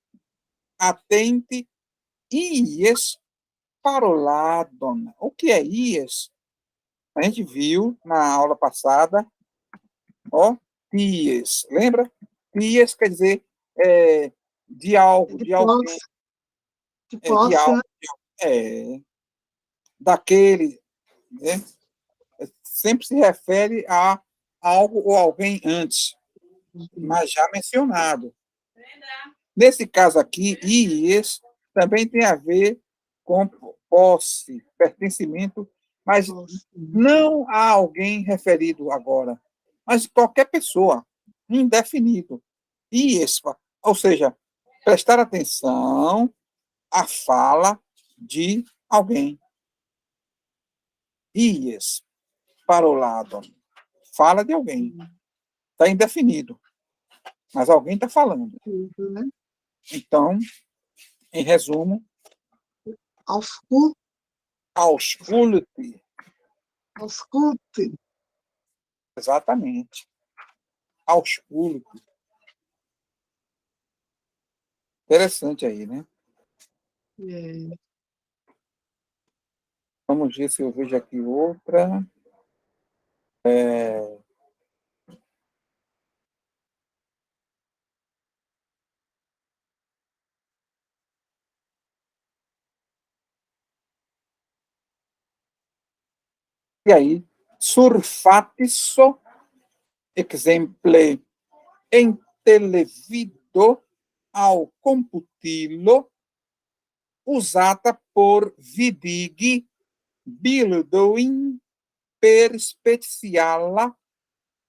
S1: Atente. Ies paroladon. O que é ies? A gente viu na aula passada, ó, ties. Lembra? Ties quer dizer de algo, de alguém. De algo, daquele, né? Sempre se refere a algo ou alguém antes, mas já mencionado. Nesse caso aqui, ies também tem a ver com posse, pertencimento, mas não a alguém referido agora, mas qualquer pessoa, indefinido. Ies, ou seja, prestar atenção à fala de alguém. Ies, para o lado, fala de alguém. Está indefinido, mas alguém está falando. Então, em resumo, ausculte. Exatamente. Ausculte. Interessante aí, né? Vamos ver se eu vejo aqui outra. E aí, surfatiso, exemple, intelevido ao computilo, usata por vidig, bildoin, per speciala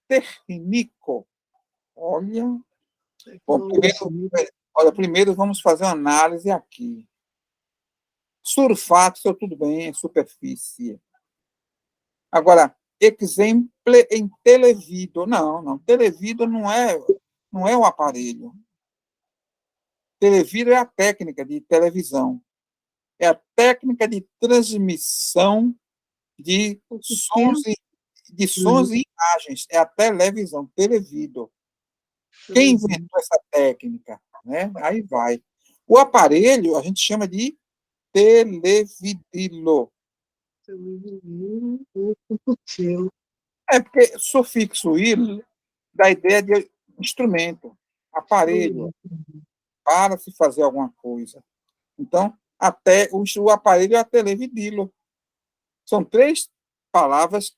S1: técnico. Olha, bom, primeiro vamos fazer uma análise aqui. Surfato, tudo bem, é superfície. Agora, exemple em televido. Não, televido não é o aparelho. Televido é a técnica de televisão. É a técnica de transmissão de sons e imagens. É a televisão, televido. Quem inventou essa técnica? Né? Aí vai. O aparelho a gente chama de televidilo. É porque sufixo il dá a ideia de instrumento, aparelho, para se fazer alguma coisa. Então, até o aparelho é a televidilo. São três palavras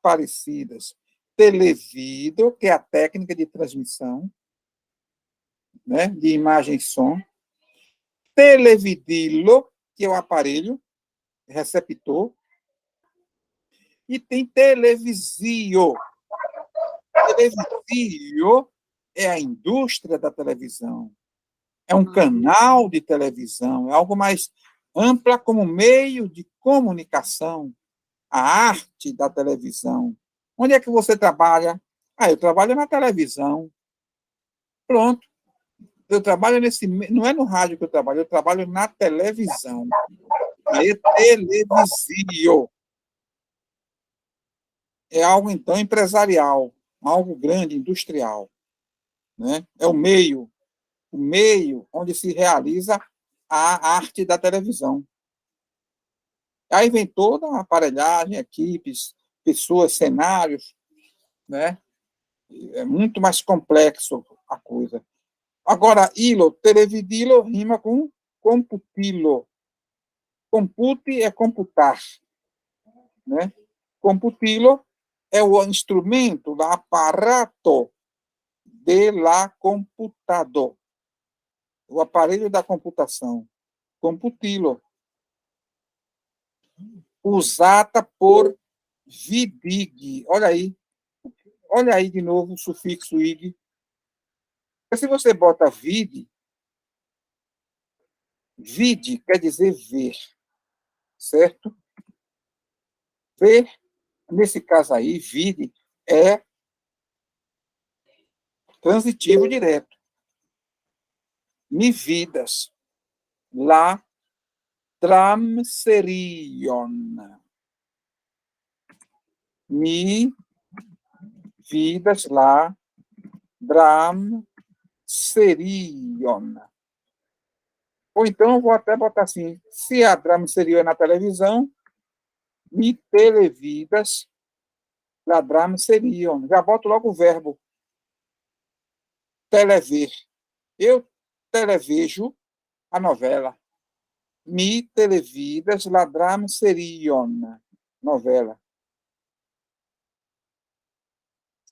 S1: parecidas. Televido, que é a técnica de transmissão, né, de imagem e som. Televidilo, que é o aparelho receptor. E tem televisio. Televisio é a indústria da televisão. É um canal de televisão, é algo mais ampla como meio de comunicação, a arte da televisão. Onde é que você trabalha? Eu trabalho na televisão. Pronto. Eu trabalho não é no rádio que eu trabalho na televisão. Aí televisio. É algo, então, empresarial, algo grande, industrial. Né? É o meio onde se realiza a arte da televisão. Aí vem toda a aparelhagem, equipes, pessoas, cenários, né? É muito mais complexo a coisa. Agora, televidilo, rima com computilo. Compute é computar, né? Computilo é o instrumento, o aparato de la computador, o aparelho da computação. Computilo. Usata por vidig. Olha aí de novo o sufixo ig. Se você bota vid quer dizer ver, certo? Ver, nesse caso aí, vid é transitivo direto. mi vidas la tramserion. Mi vidas la dramserion. Ou então eu vou até botar assim, se a dramserion é na televisão, mi televidas la dramserion. Já boto logo o verbo telever. Eu televejo a novela. Mi televidas la dramserion. Novela.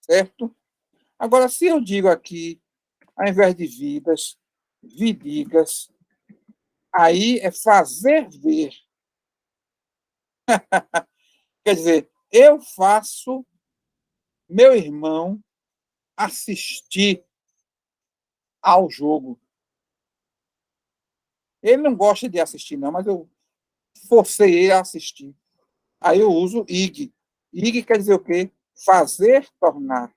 S1: Certo? Agora, se eu digo aqui, ao invés de vidas, vidigas, aí é fazer ver. Quer dizer, eu faço meu irmão assistir ao jogo. Ele não gosta de assistir, não, mas eu forcei ele a assistir. Aí eu uso ig. Ig quer dizer o quê? Fazer, tornar.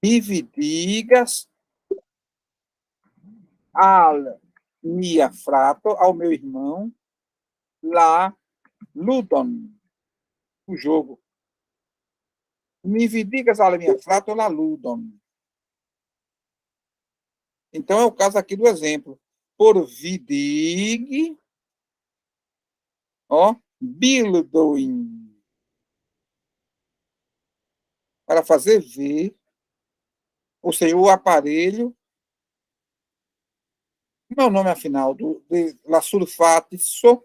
S1: Mi vidigas al mia frato, ao meu irmão, la ludon, o jogo. Mi vidigas al mia frato, la ludon. Então, é o caso aqui do exemplo. Por vidig, ó, bildoin. Para fazer ver, ou seja, o aparelho, como é o nome afinal, de la sulfatiso,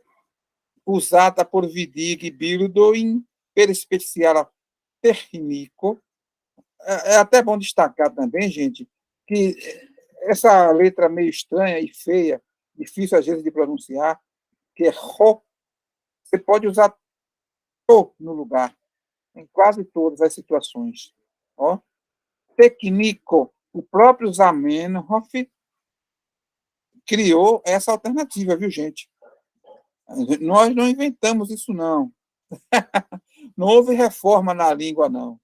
S1: usada por vidig bildoin, per speciale tecnico. É até bom destacar também, gente, que essa letra meio estranha e feia, difícil às vezes de pronunciar, que é ro, você pode usar to no lugar, em quase todas as situações. Ó. Tecnico, o próprio Zamenhof criou essa alternativa, viu, gente? Nós não inventamos isso, não. Não houve reforma na língua, não.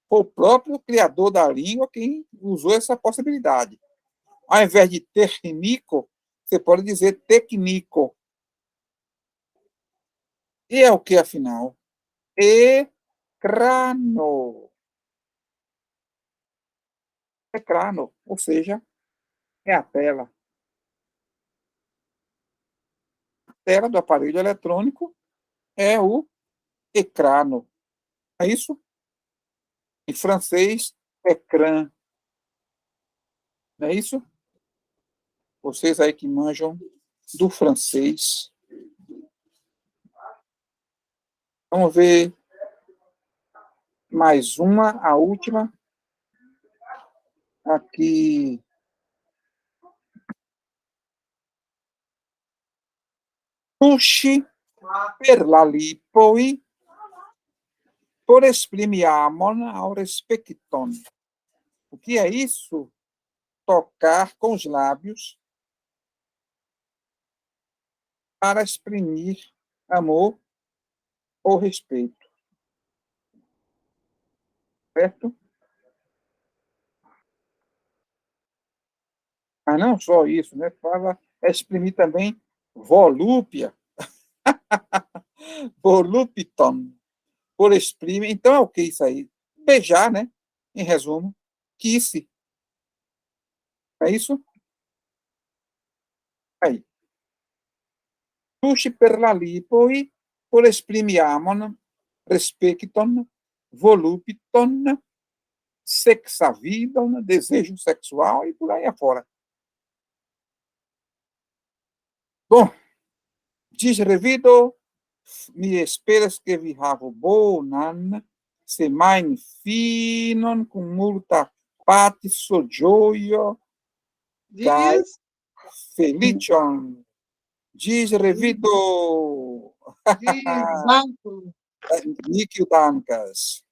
S1: Foi o próprio criador da língua quem usou essa possibilidade. Ao invés de tecnico, você pode dizer tecnico. E é o que, afinal? Ecrano. Ecrano, ou seja, é a tela. A tela do aparelho eletrônico é o ecrano. É isso? Em francês, écran. Não é isso? Vocês aí que manjam do francês. Vamos ver mais uma, a última. Aqui. Tushi per la lipoi por espremiamon ao respecton. O que é isso? Tocar com os lábios para exprimir amor ou respeito. Certo? Mas não só isso, né? Fala exprimir também volúpia, volupton, por exprime. Então é o que isso aí? Beijar, né? Em resumo, kiss. É isso? Aí. Tushi per la lipoi, por esprimiamon, respecton, volupton, sexavidon, desejo sexual e por aí afora. Bom, diz revido, mi esperas que vi havu bonan semajn finon kun multa paco, ĝojo kaj feliĉon. Diz revido.
S2: Diz, banco.
S1: Nikio dankas.